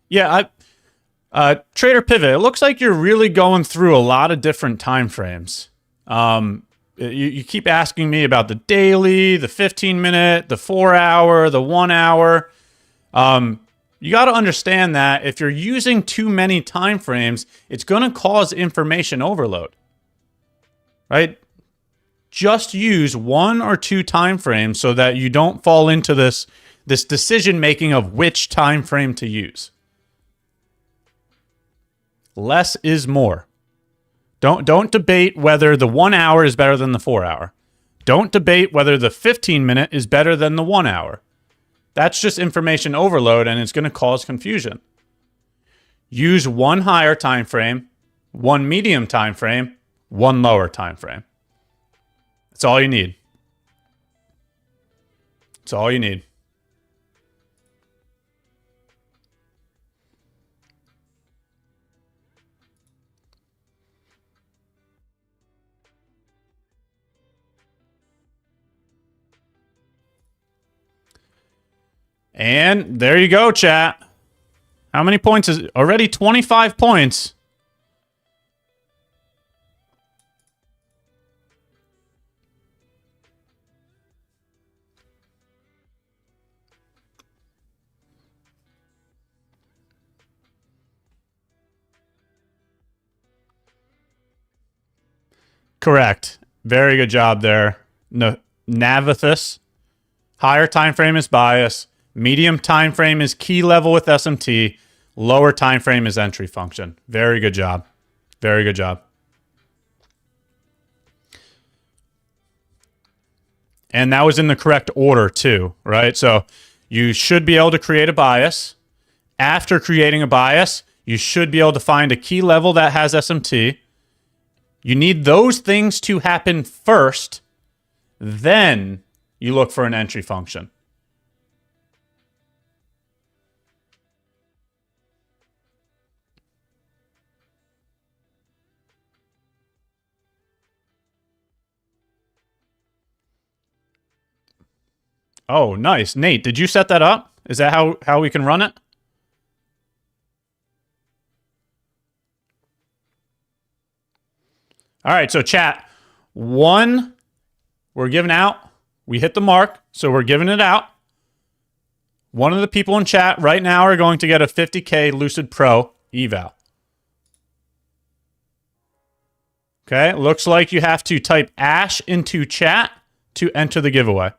Yeah, Trader Pivot, it looks like you're really going through a lot of different time frames. You keep asking me about the daily, the 15 minute, the 4 hour, the 1 hour. You got to understand that if you're using too many time frames, it's going to cause information overload. Right? Just use 1 or 2 time frames so that you don't fall into this decision making of which time frame to use. Less is more. Don't debate whether the 1 hour is better than the 4 hour. Don't debate whether the 15 minute is better than the 1 hour. That's just information overload and it's going to cause confusion. Use 1 higher time frame, 1 medium time frame, 1 lower time frame. That's all you need. That's all you need. And there you go, chat. How many points is it? Already 25 points. Correct. Very good job there. Navithus. Higher time frame is bias. Medium time frame is key level with SMT. Lower time frame is entry function. Very good job. Very good job. And that was in the correct order too, right? So you should be able to create a bias. After creating a bias, you should be able to find a key level that has SMT. You need those things to happen first. Then you look for an entry function. Oh, nice. Nate, did you set that up? Is that how we can run it? All right, so chat. 1, we're giving out. We hit the mark, so we're giving it out. One of the people in chat right now are going to get a 50K Lucid Pro eval. Okay, looks like you have to type Ash into chat to enter the giveaway.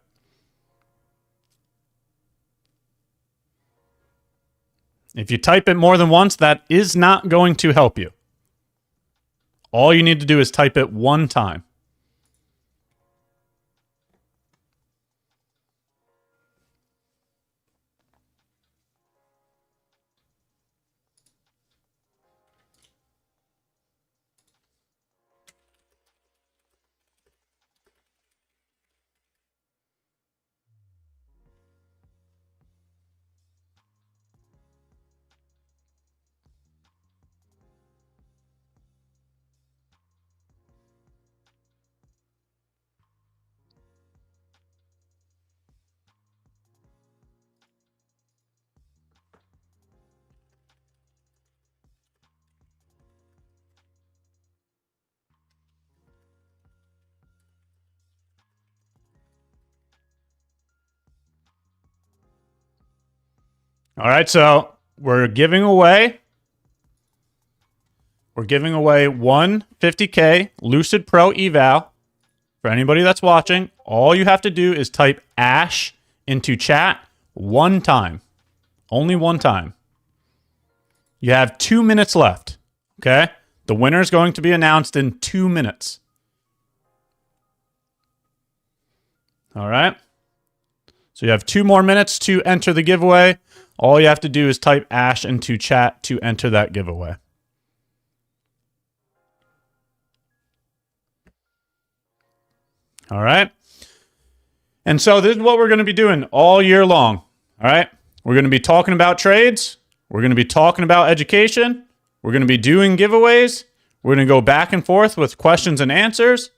If you type it more than once, that is not going to help you. All you need to do is type it one time. All right, so we're giving away one 50K Lucid Pro eval for anybody that's watching. All you have to do is type Ash into chat one time. Only one time. You have 2 minutes left. Okay? The winner is going to be announced in 2 minutes. All right? So you have 2 more minutes to enter the giveaway. All you have to do is type Ash into chat to enter that giveaway. All right. And so this is what we're going to be doing all year long. All right. We're going to be talking about trades. We're going to be talking about education. We're going to be doing giveaways. We're going to go back and forth with questions and answers.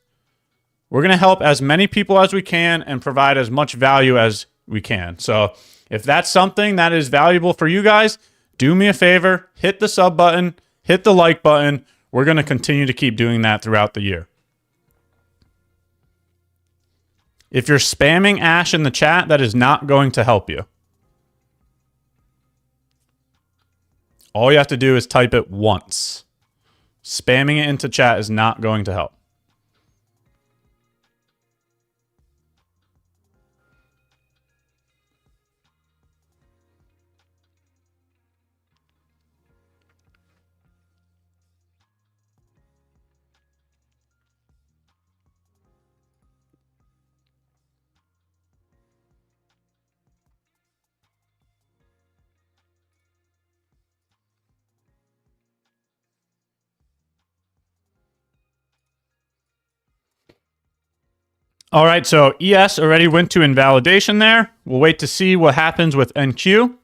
We're going to help as many people as we can and provide as much value as we can. So if that's something that is valuable for you guys, do me a favor, hit the sub button, hit the like button. We're going to continue to keep doing that throughout the year. If you're spamming Ash in the chat, that is not going to help you. All you have to do is type it once. Spamming it into chat is not going to help. All right, so ES already went to invalidation there. We'll wait to see what happens with NQ.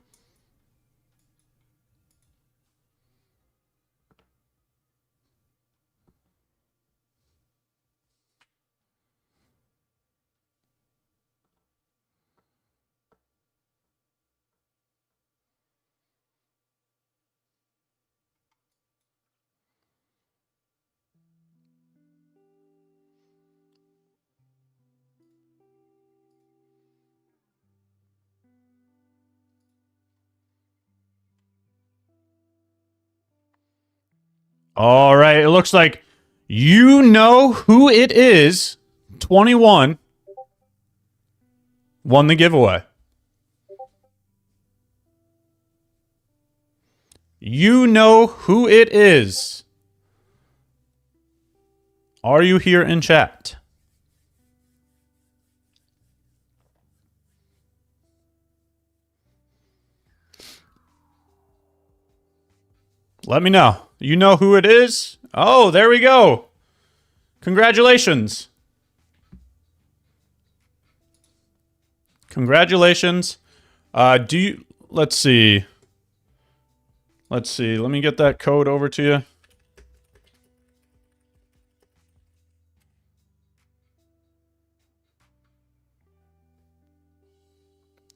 All right, it looks like you know who it is. 21 won the giveaway. You know who it is. Are you here in chat? Let me know. You know who it is? Oh, there we go. Congratulations. Congratulations. Let's see. Let me get that code over to you.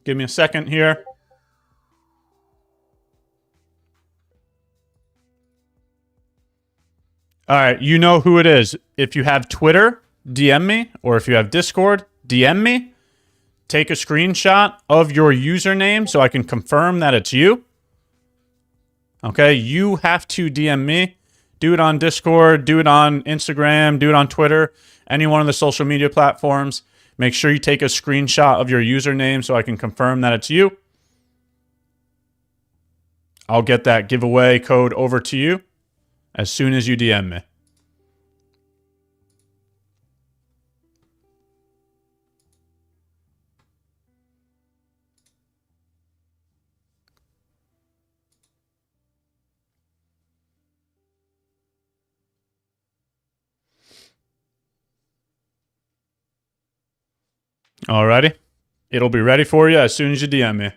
Give me a second here. All right, you know who it is. If you have Twitter, DM me, or if you have Discord, DM me. Take a screenshot of your username so I can confirm that it's you. Okay, you have to DM me. Do it on Discord, do it on Instagram, do it on Twitter, any one of the social media platforms. Make sure you take a screenshot of your username so I can confirm that it's you. I'll get that giveaway code over to you as soon as you DM me. Alrighty. It'll be ready for you as soon as you DM me.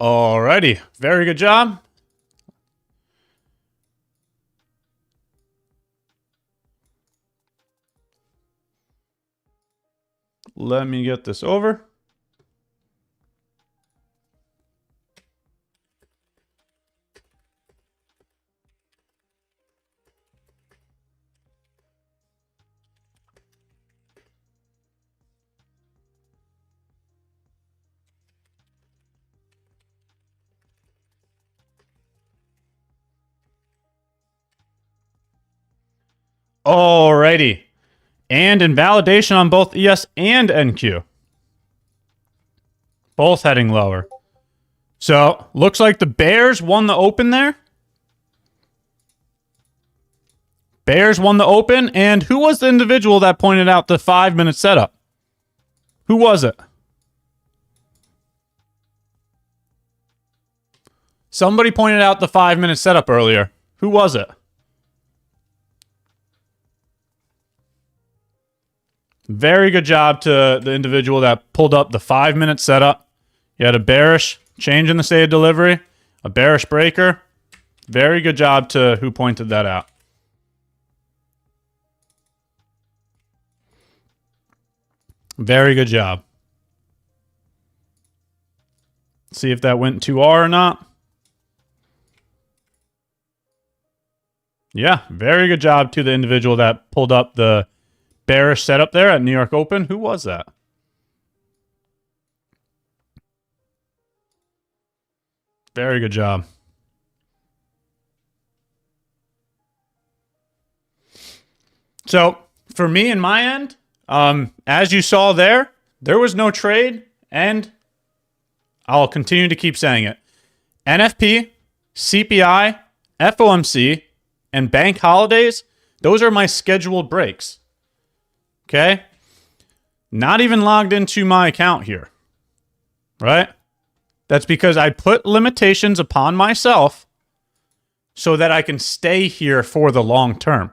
Alrighty. Very good job. Let me get this over. Alrighty. And invalidation on both ES and NQ. Both heading lower. So, looks like the Bears won the open there. Bears won the open. And who was the individual that pointed out the 5-minute setup? Who was it? Somebody pointed out the 5-minute setup earlier. Who was it? Very good job to the individual that pulled up the 5-minute setup. You had a bearish change in the state of delivery, a bearish breaker. Very good job to who pointed that out. Very good job. See if that went to R or not. Yeah, very good job to the individual that pulled up the bearish setup there at New York Open. Who was that? Very good job. So, for me and my end, as you saw there was no trade, and I'll continue to keep saying it. NFP, CPI, FOMC, and bank holidays, those are my scheduled breaks. Okay? Not even logged into my account here. Right? That's because I put limitations upon myself so that I can stay here for the long term.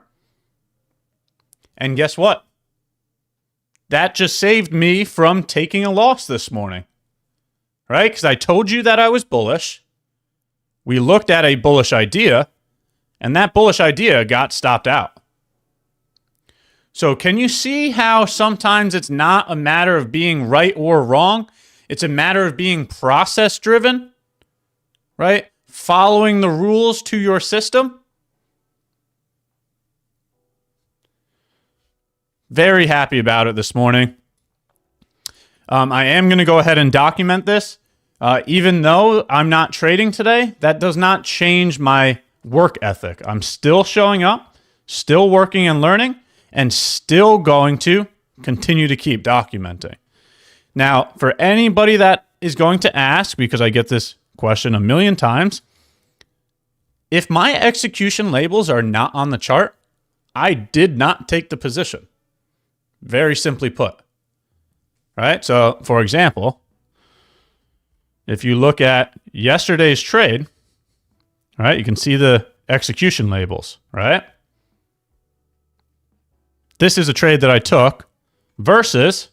And guess what? That just saved me from taking a loss this morning. Right? Because I told you that I was bullish. We looked at a bullish idea, and that bullish idea got stopped out. So can you see how sometimes it's not a matter of being right or wrong? It's a matter of being process-driven, right? Following the rules to your system. Very happy about it this morning. I am going to go ahead and document this. Even though I'm not trading today, that does not change my work ethic. I'm still showing up, still working and learning, and still going to continue to keep documenting. Now, for anybody that is going to ask, because I get this question a million times, If my execution labels are not on the chart, I did not take the position. Very simply put. Right? So, for example, if you look at yesterday's trade, right, you can see the execution labels, right? This is a trade that I took versus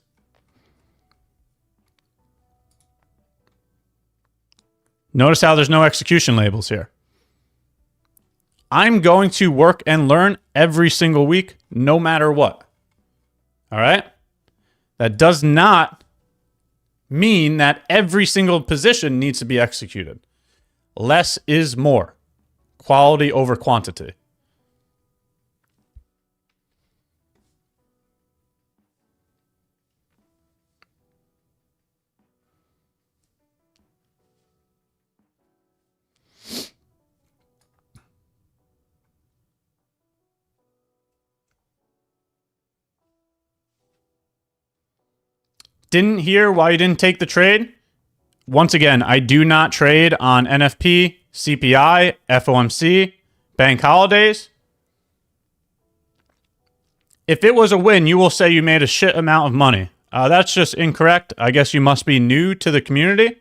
notice how there's no execution labels here. I'm going to work and learn every single week, no matter what. All right? That does not mean that every single position needs to be executed. Less is more. Quality over quantity. Didn't hear why you didn't take the trade? Once again, I do not trade on NFP, CPI, FOMC, bank holidays. If it was a win, you will say you made a shit amount of money. That's just incorrect. I guess you must be new to the community.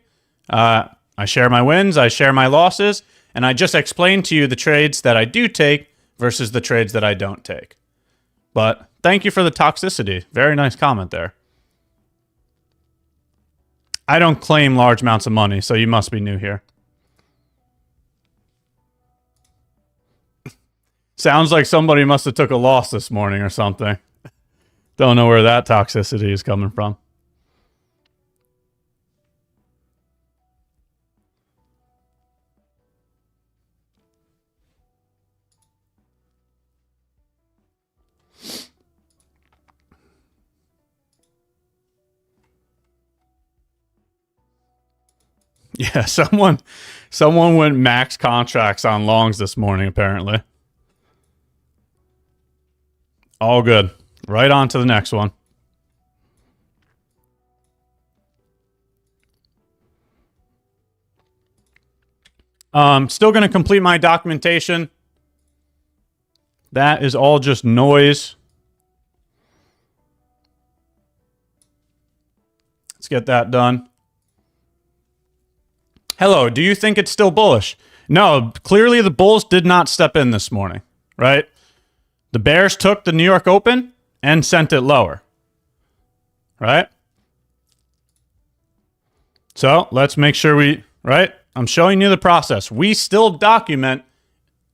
I share my wins, I share my losses, and I just explained to you the trades that I do take versus the trades that I don't take. But thank you for the toxicity. Very nice comment there. I don't claim large amounts of money, so you must be new here. Sounds like somebody must have took a loss this morning or something. Don't know where that toxicity is coming from. Yeah, someone went max contracts on longs this morning, apparently. All good. Right on to the next one. Still going to complete my documentation. That is all just noise. Let's get that done. Hello, do you think it's still bullish? No, clearly the bulls did not step in this morning, right? The bears took the New York Open and sent it lower, right? So let's make sure right? I'm showing you the process. We still document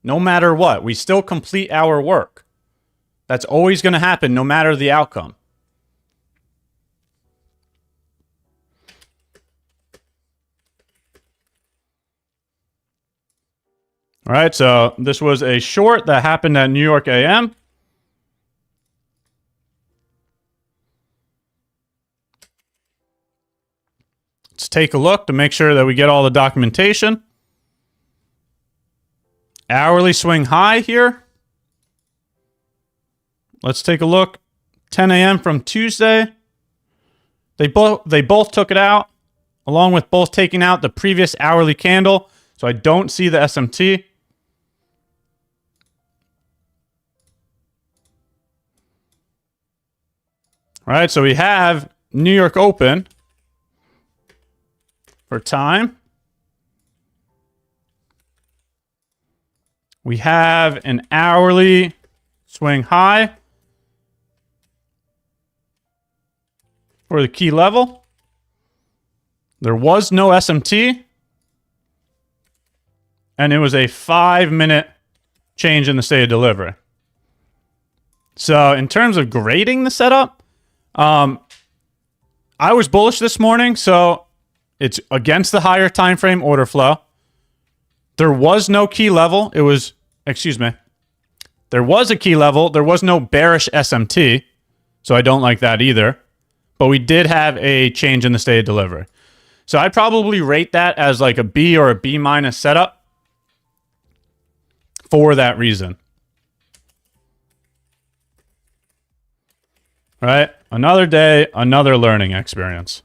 no matter what. We still complete our work. That's always going to happen no matter the outcome. All right, so this was a short that happened at New York AM. Let's take a look to make sure that we get all the documentation. Hourly swing high here. Let's take a look. 10 a.m. from Tuesday. They both took it out, along with both taking out the previous hourly candle. So I don't see the SMT. All right, so we have New York Open for time. We have an hourly swing high for the key level. There was no SMT. And it was a 5-minute change in the state of delivery. So in terms of grading the setup, I was bullish this morning, so it's against the higher time frame order flow. There was no key level. There was a key level. There was no bearish SMT, so I don't like that either. But we did have a change in the state of delivery. So I'd probably rate that as like a B or a B minus setup for that reason. Right? Another day, another learning experience.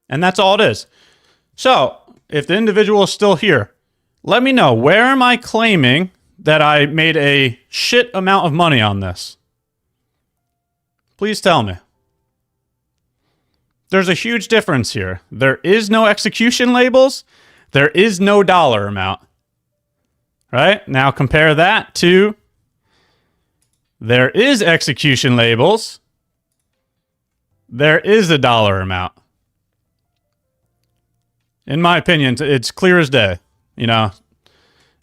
And that's all it is. So if the individual is still here, let me know, where am I claiming that I made a shit amount of money on this? Please tell me. There's a huge difference here. There is no execution labels. There is no dollar amount. Right? Now compare that to there is execution labels. There is a dollar amount. In my opinion, it's clear as day. You know,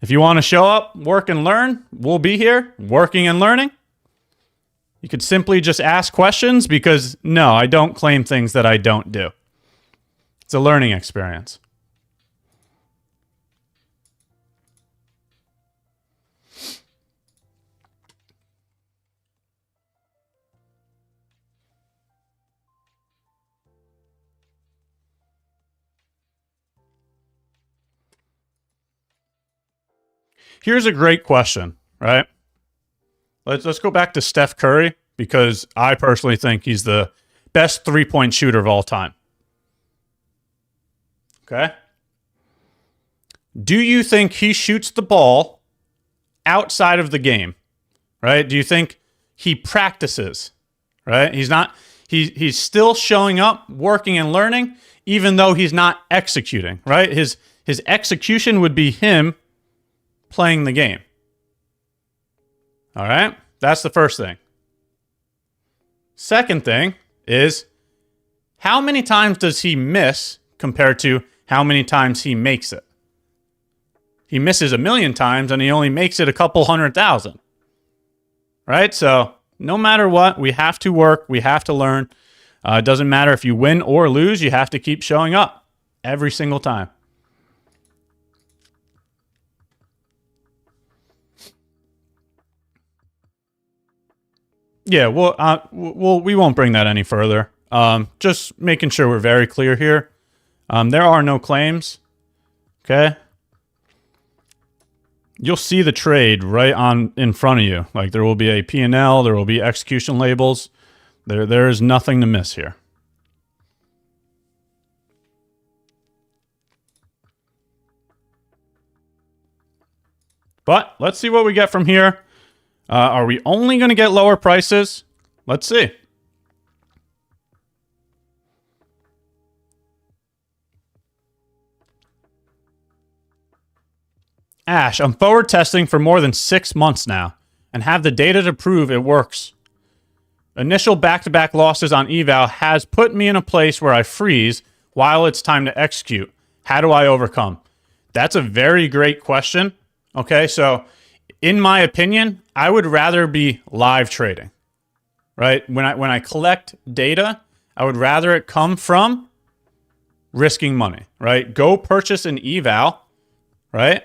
if you want to show up, work and learn, we'll be here working and learning. You could simply just ask questions because, no, I don't claim things that I don't do. It's a learning experience. Here's a great question, right? Let's go back to Steph Curry, because I personally think he's the best three-point shooter of all time. Okay? Do you think he shoots the ball outside of the game? Right? Do you think he practices? Right? He's still showing up, working and learning, even though he's not executing, right? His execution would be him playing the game. All right? That's the first thing. Second thing is, how many times does he miss compared to how many times he makes it? He misses 1,000,000 times and he only makes it a couple 100,000. Right? So no matter what, we have to work. We have to learn. It doesn't matter if you win or lose. You have to keep showing up every single time. Yeah, we won't bring that any further. Just making sure we're very clear here. There are no claims. Okay? You'll see the trade right on in front of you. Like, there will be a P&L, there will be execution labels. There is nothing to miss here. But let's see what we get from here. Are we only going to get lower prices? Let's see. Ash, I'm forward testing for more than 6 months now and have the data to prove it works. Initial back-to-back losses on eval has put me in a place where I freeze while it's time to execute. How do I overcome? That's a very great question. Okay, so in my opinion, I would rather be live trading, right? When I collect data, I would rather it come from risking money, right? Go purchase an eval, right?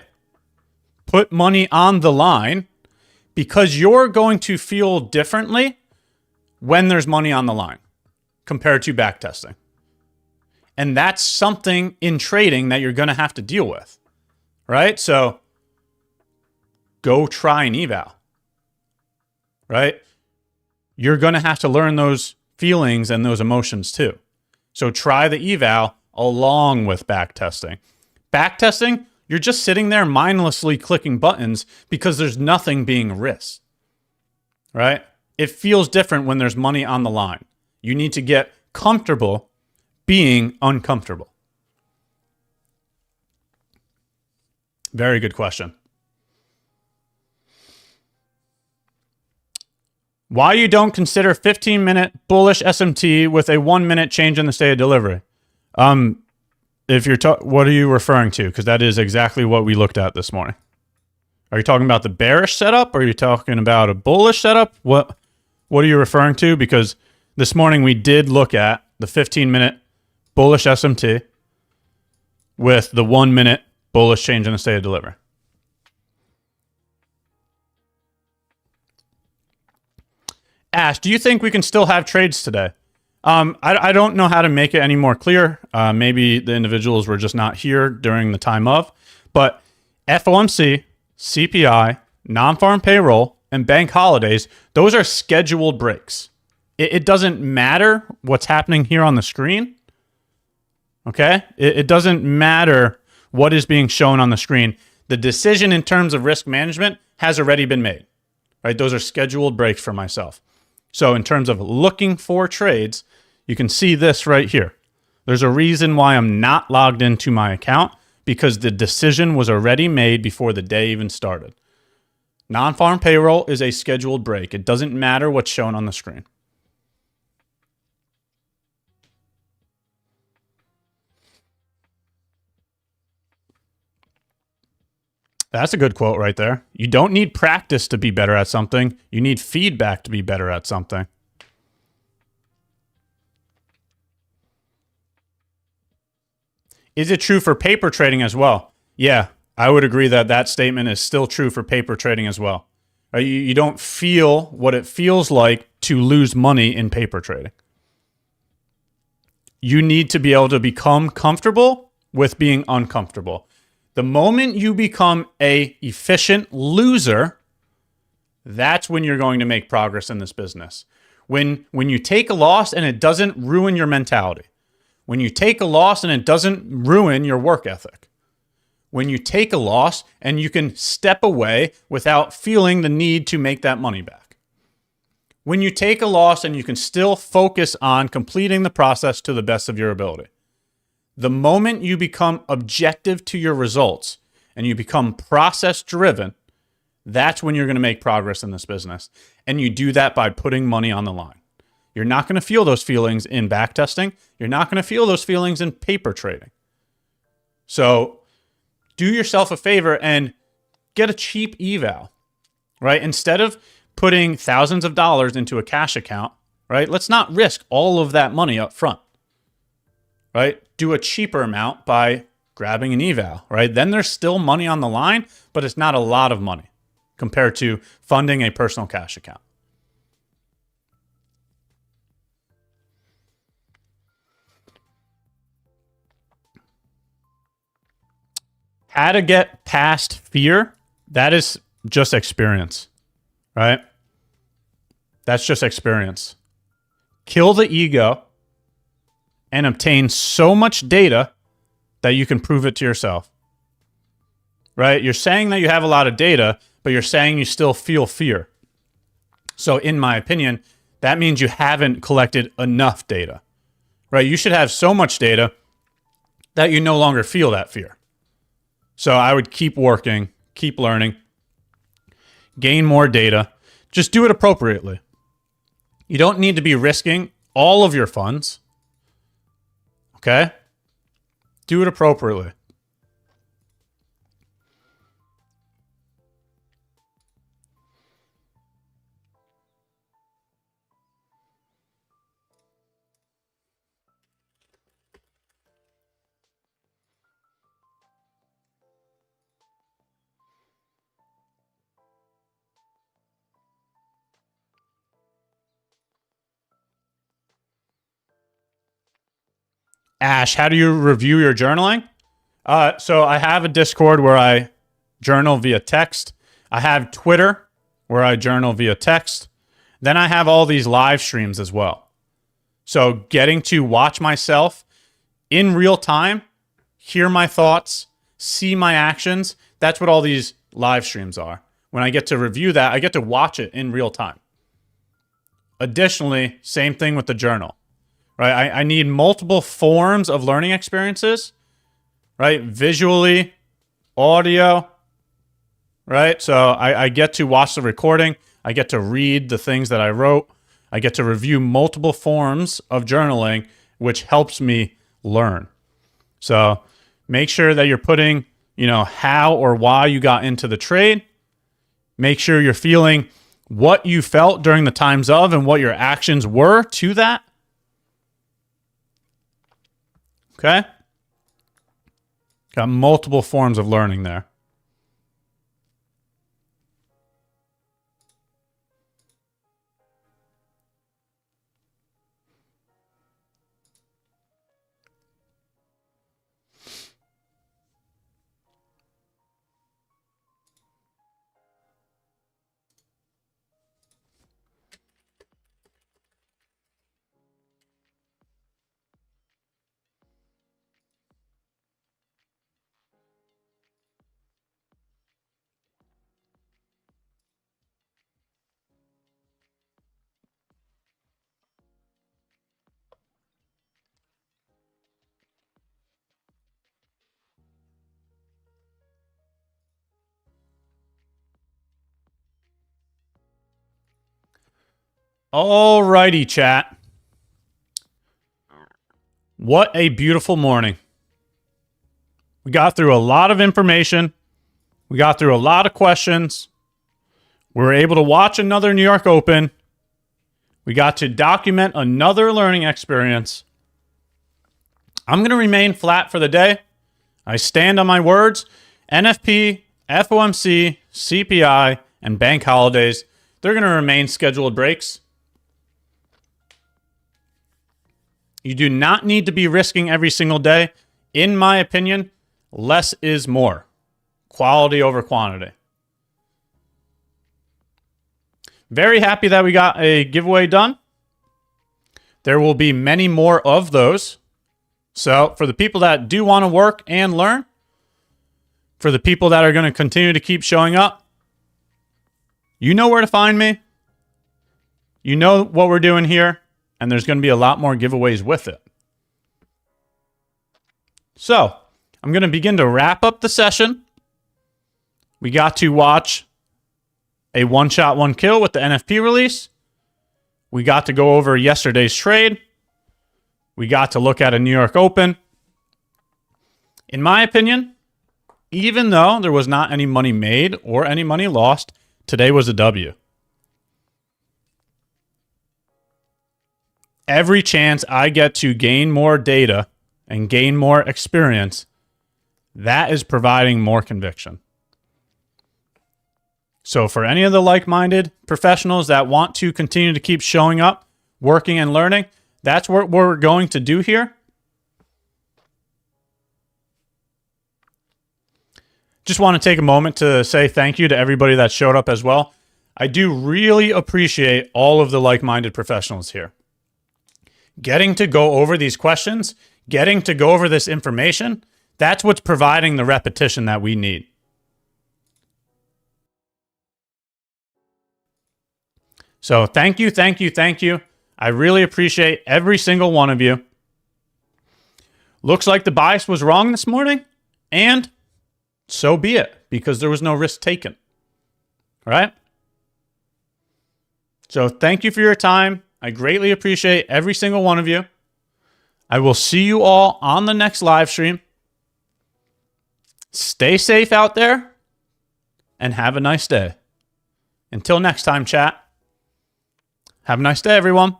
Put money on the line, because you're going to feel differently when there's money on the line compared to back testing. And that's something in trading that you're going to have to deal with, right? So go try an eval, right? You're going to have to learn those feelings and those emotions too. So try the eval along with back testing. Back testing, you're just sitting there mindlessly clicking buttons because there's nothing being risked, right? It feels different when there's money on the line. You need to get comfortable being uncomfortable. Very good question. Why you don't consider 15-minute bullish SMT with a 1-minute change in the state of delivery? If you're what are you referring to? Because that is exactly what we looked at this morning. Are you talking about the bearish setup? Or are you talking about a bullish setup? What are you referring to? Because this morning we did look at the 15-minute bullish SMT with the 1-minute bullish change in the state of delivery. Ash, do you think we can still have trades today? I don't know how to make it any more clear. Maybe the individuals were just not here during the time of. But FOMC, CPI, non-farm payroll, and bank holidays, those are scheduled breaks. It doesn't matter what's happening here on the screen. Okay? It doesn't matter what is being shown on the screen. The decision in terms of risk management has already been made, right? Those are scheduled breaks for myself. So in terms of looking for trades, you can see this right here. There's a reason why I'm not logged into my account, because the decision was already made before the day even started. Non-farm payroll is a scheduled break. It doesn't matter what's shown on the screen. That's a good quote right there. You don't need practice to be better at something. You need feedback to be better at something. Is it true for paper trading as well? Yeah, I would agree that that statement is still true for paper trading as well. You don't feel what it feels like to lose money in paper trading. You need to be able to become comfortable with being uncomfortable. The moment you become an efficient loser, that's when you're going to make progress in this business. When you take a loss and it doesn't ruin your mentality. When you take a loss and it doesn't ruin your work ethic. When you take a loss and you can step away without feeling the need to make that money back. When you take a loss and you can still focus on completing the process to the best of your ability. The moment you become objective to your results and you become process driven, that's when you're going to make progress in this business. And you do that by putting money on the line. You're not going to feel those feelings in backtesting. You're not going to feel those feelings in paper trading. So do yourself a favor and get a cheap eval, right? Instead of putting thousands of dollars into a cash account, right? Let's not risk all of that money up front, right? Do a cheaper amount by grabbing an eval, right? Then there's still money on the line, but it's not a lot of money compared to funding a personal cash account. How to get past fear, that is just experience, right? That's just experience. Kill the ego and obtain so much data that you can prove it to yourself, right? You're saying that you have a lot of data, but you're saying you still feel fear. So in my opinion, that means you haven't collected enough data, right? You should have so much data that you no longer feel that fear. So I would keep working, keep learning, gain more data. Just do it appropriately. You don't need to be risking all of your funds. Okay? Do it appropriately. Ash, how do you review your journaling? So I have a Discord where I journal via text. I have Twitter where I journal via text. Then I have all these live streams as well. So getting to watch myself in real time, hear my thoughts, see my actions, that's what all these live streams are. When I get to review that, I get to watch it in real time. Additionally, same thing with the journal. Right? I need multiple forms of learning experiences, right? Visually, audio, right? So I get to watch the recording. I get to read the things that I wrote. I get to review multiple forms of journaling, which helps me learn. So make sure that you're putting, how or why you got into the trade. Make sure you're feeling what you felt during the times of and what your actions were to that. Okay? Got multiple forms of learning there. Alrighty, chat. What a beautiful morning. We got through a lot of information. We got through a lot of questions. We were able to watch another New York Open. We got to document another learning experience. I'm going to remain flat for the day. I stand on my words. NFP, FOMC, CPI, and bank holidays, they're going to remain scheduled breaks. You do not need to be risking every single day. In my opinion, less is more. Quality over quantity. Very happy that we got a giveaway done. There will be many more of those. So for the people that do want to work and learn, for the people that are going to continue to keep showing up, you know where to find me. You know what we're doing here, and there's going to be a lot more giveaways with it. So I'm going to begin to wrap up the session. We got to watch a one-shot, one-kill with the NFP release. We got to go over yesterday's trade. We got to look at a New York Open. In my opinion, even though there was not any money made or any money lost, today was a W. Every chance I get to gain more data and gain more experience, that is providing more conviction. So for any of the like-minded professionals that want to continue to keep showing up, working and learning, that's what we're going to do here. Just want to take a moment to say thank you to everybody that showed up as well. I do really appreciate all of the like-minded professionals here. Getting to go over these questions, getting to go over this information, that's what's providing the repetition that we need. So thank you, thank you, thank you. I really appreciate every single one of you. Looks like the bias was wrong this morning, and so be it, because there was no risk taken. All right? So thank you for your time. I greatly appreciate every single one of you. I will see you all on the next live stream. Stay safe out there, and have a nice day. Until next time, chat. Have a nice day, everyone.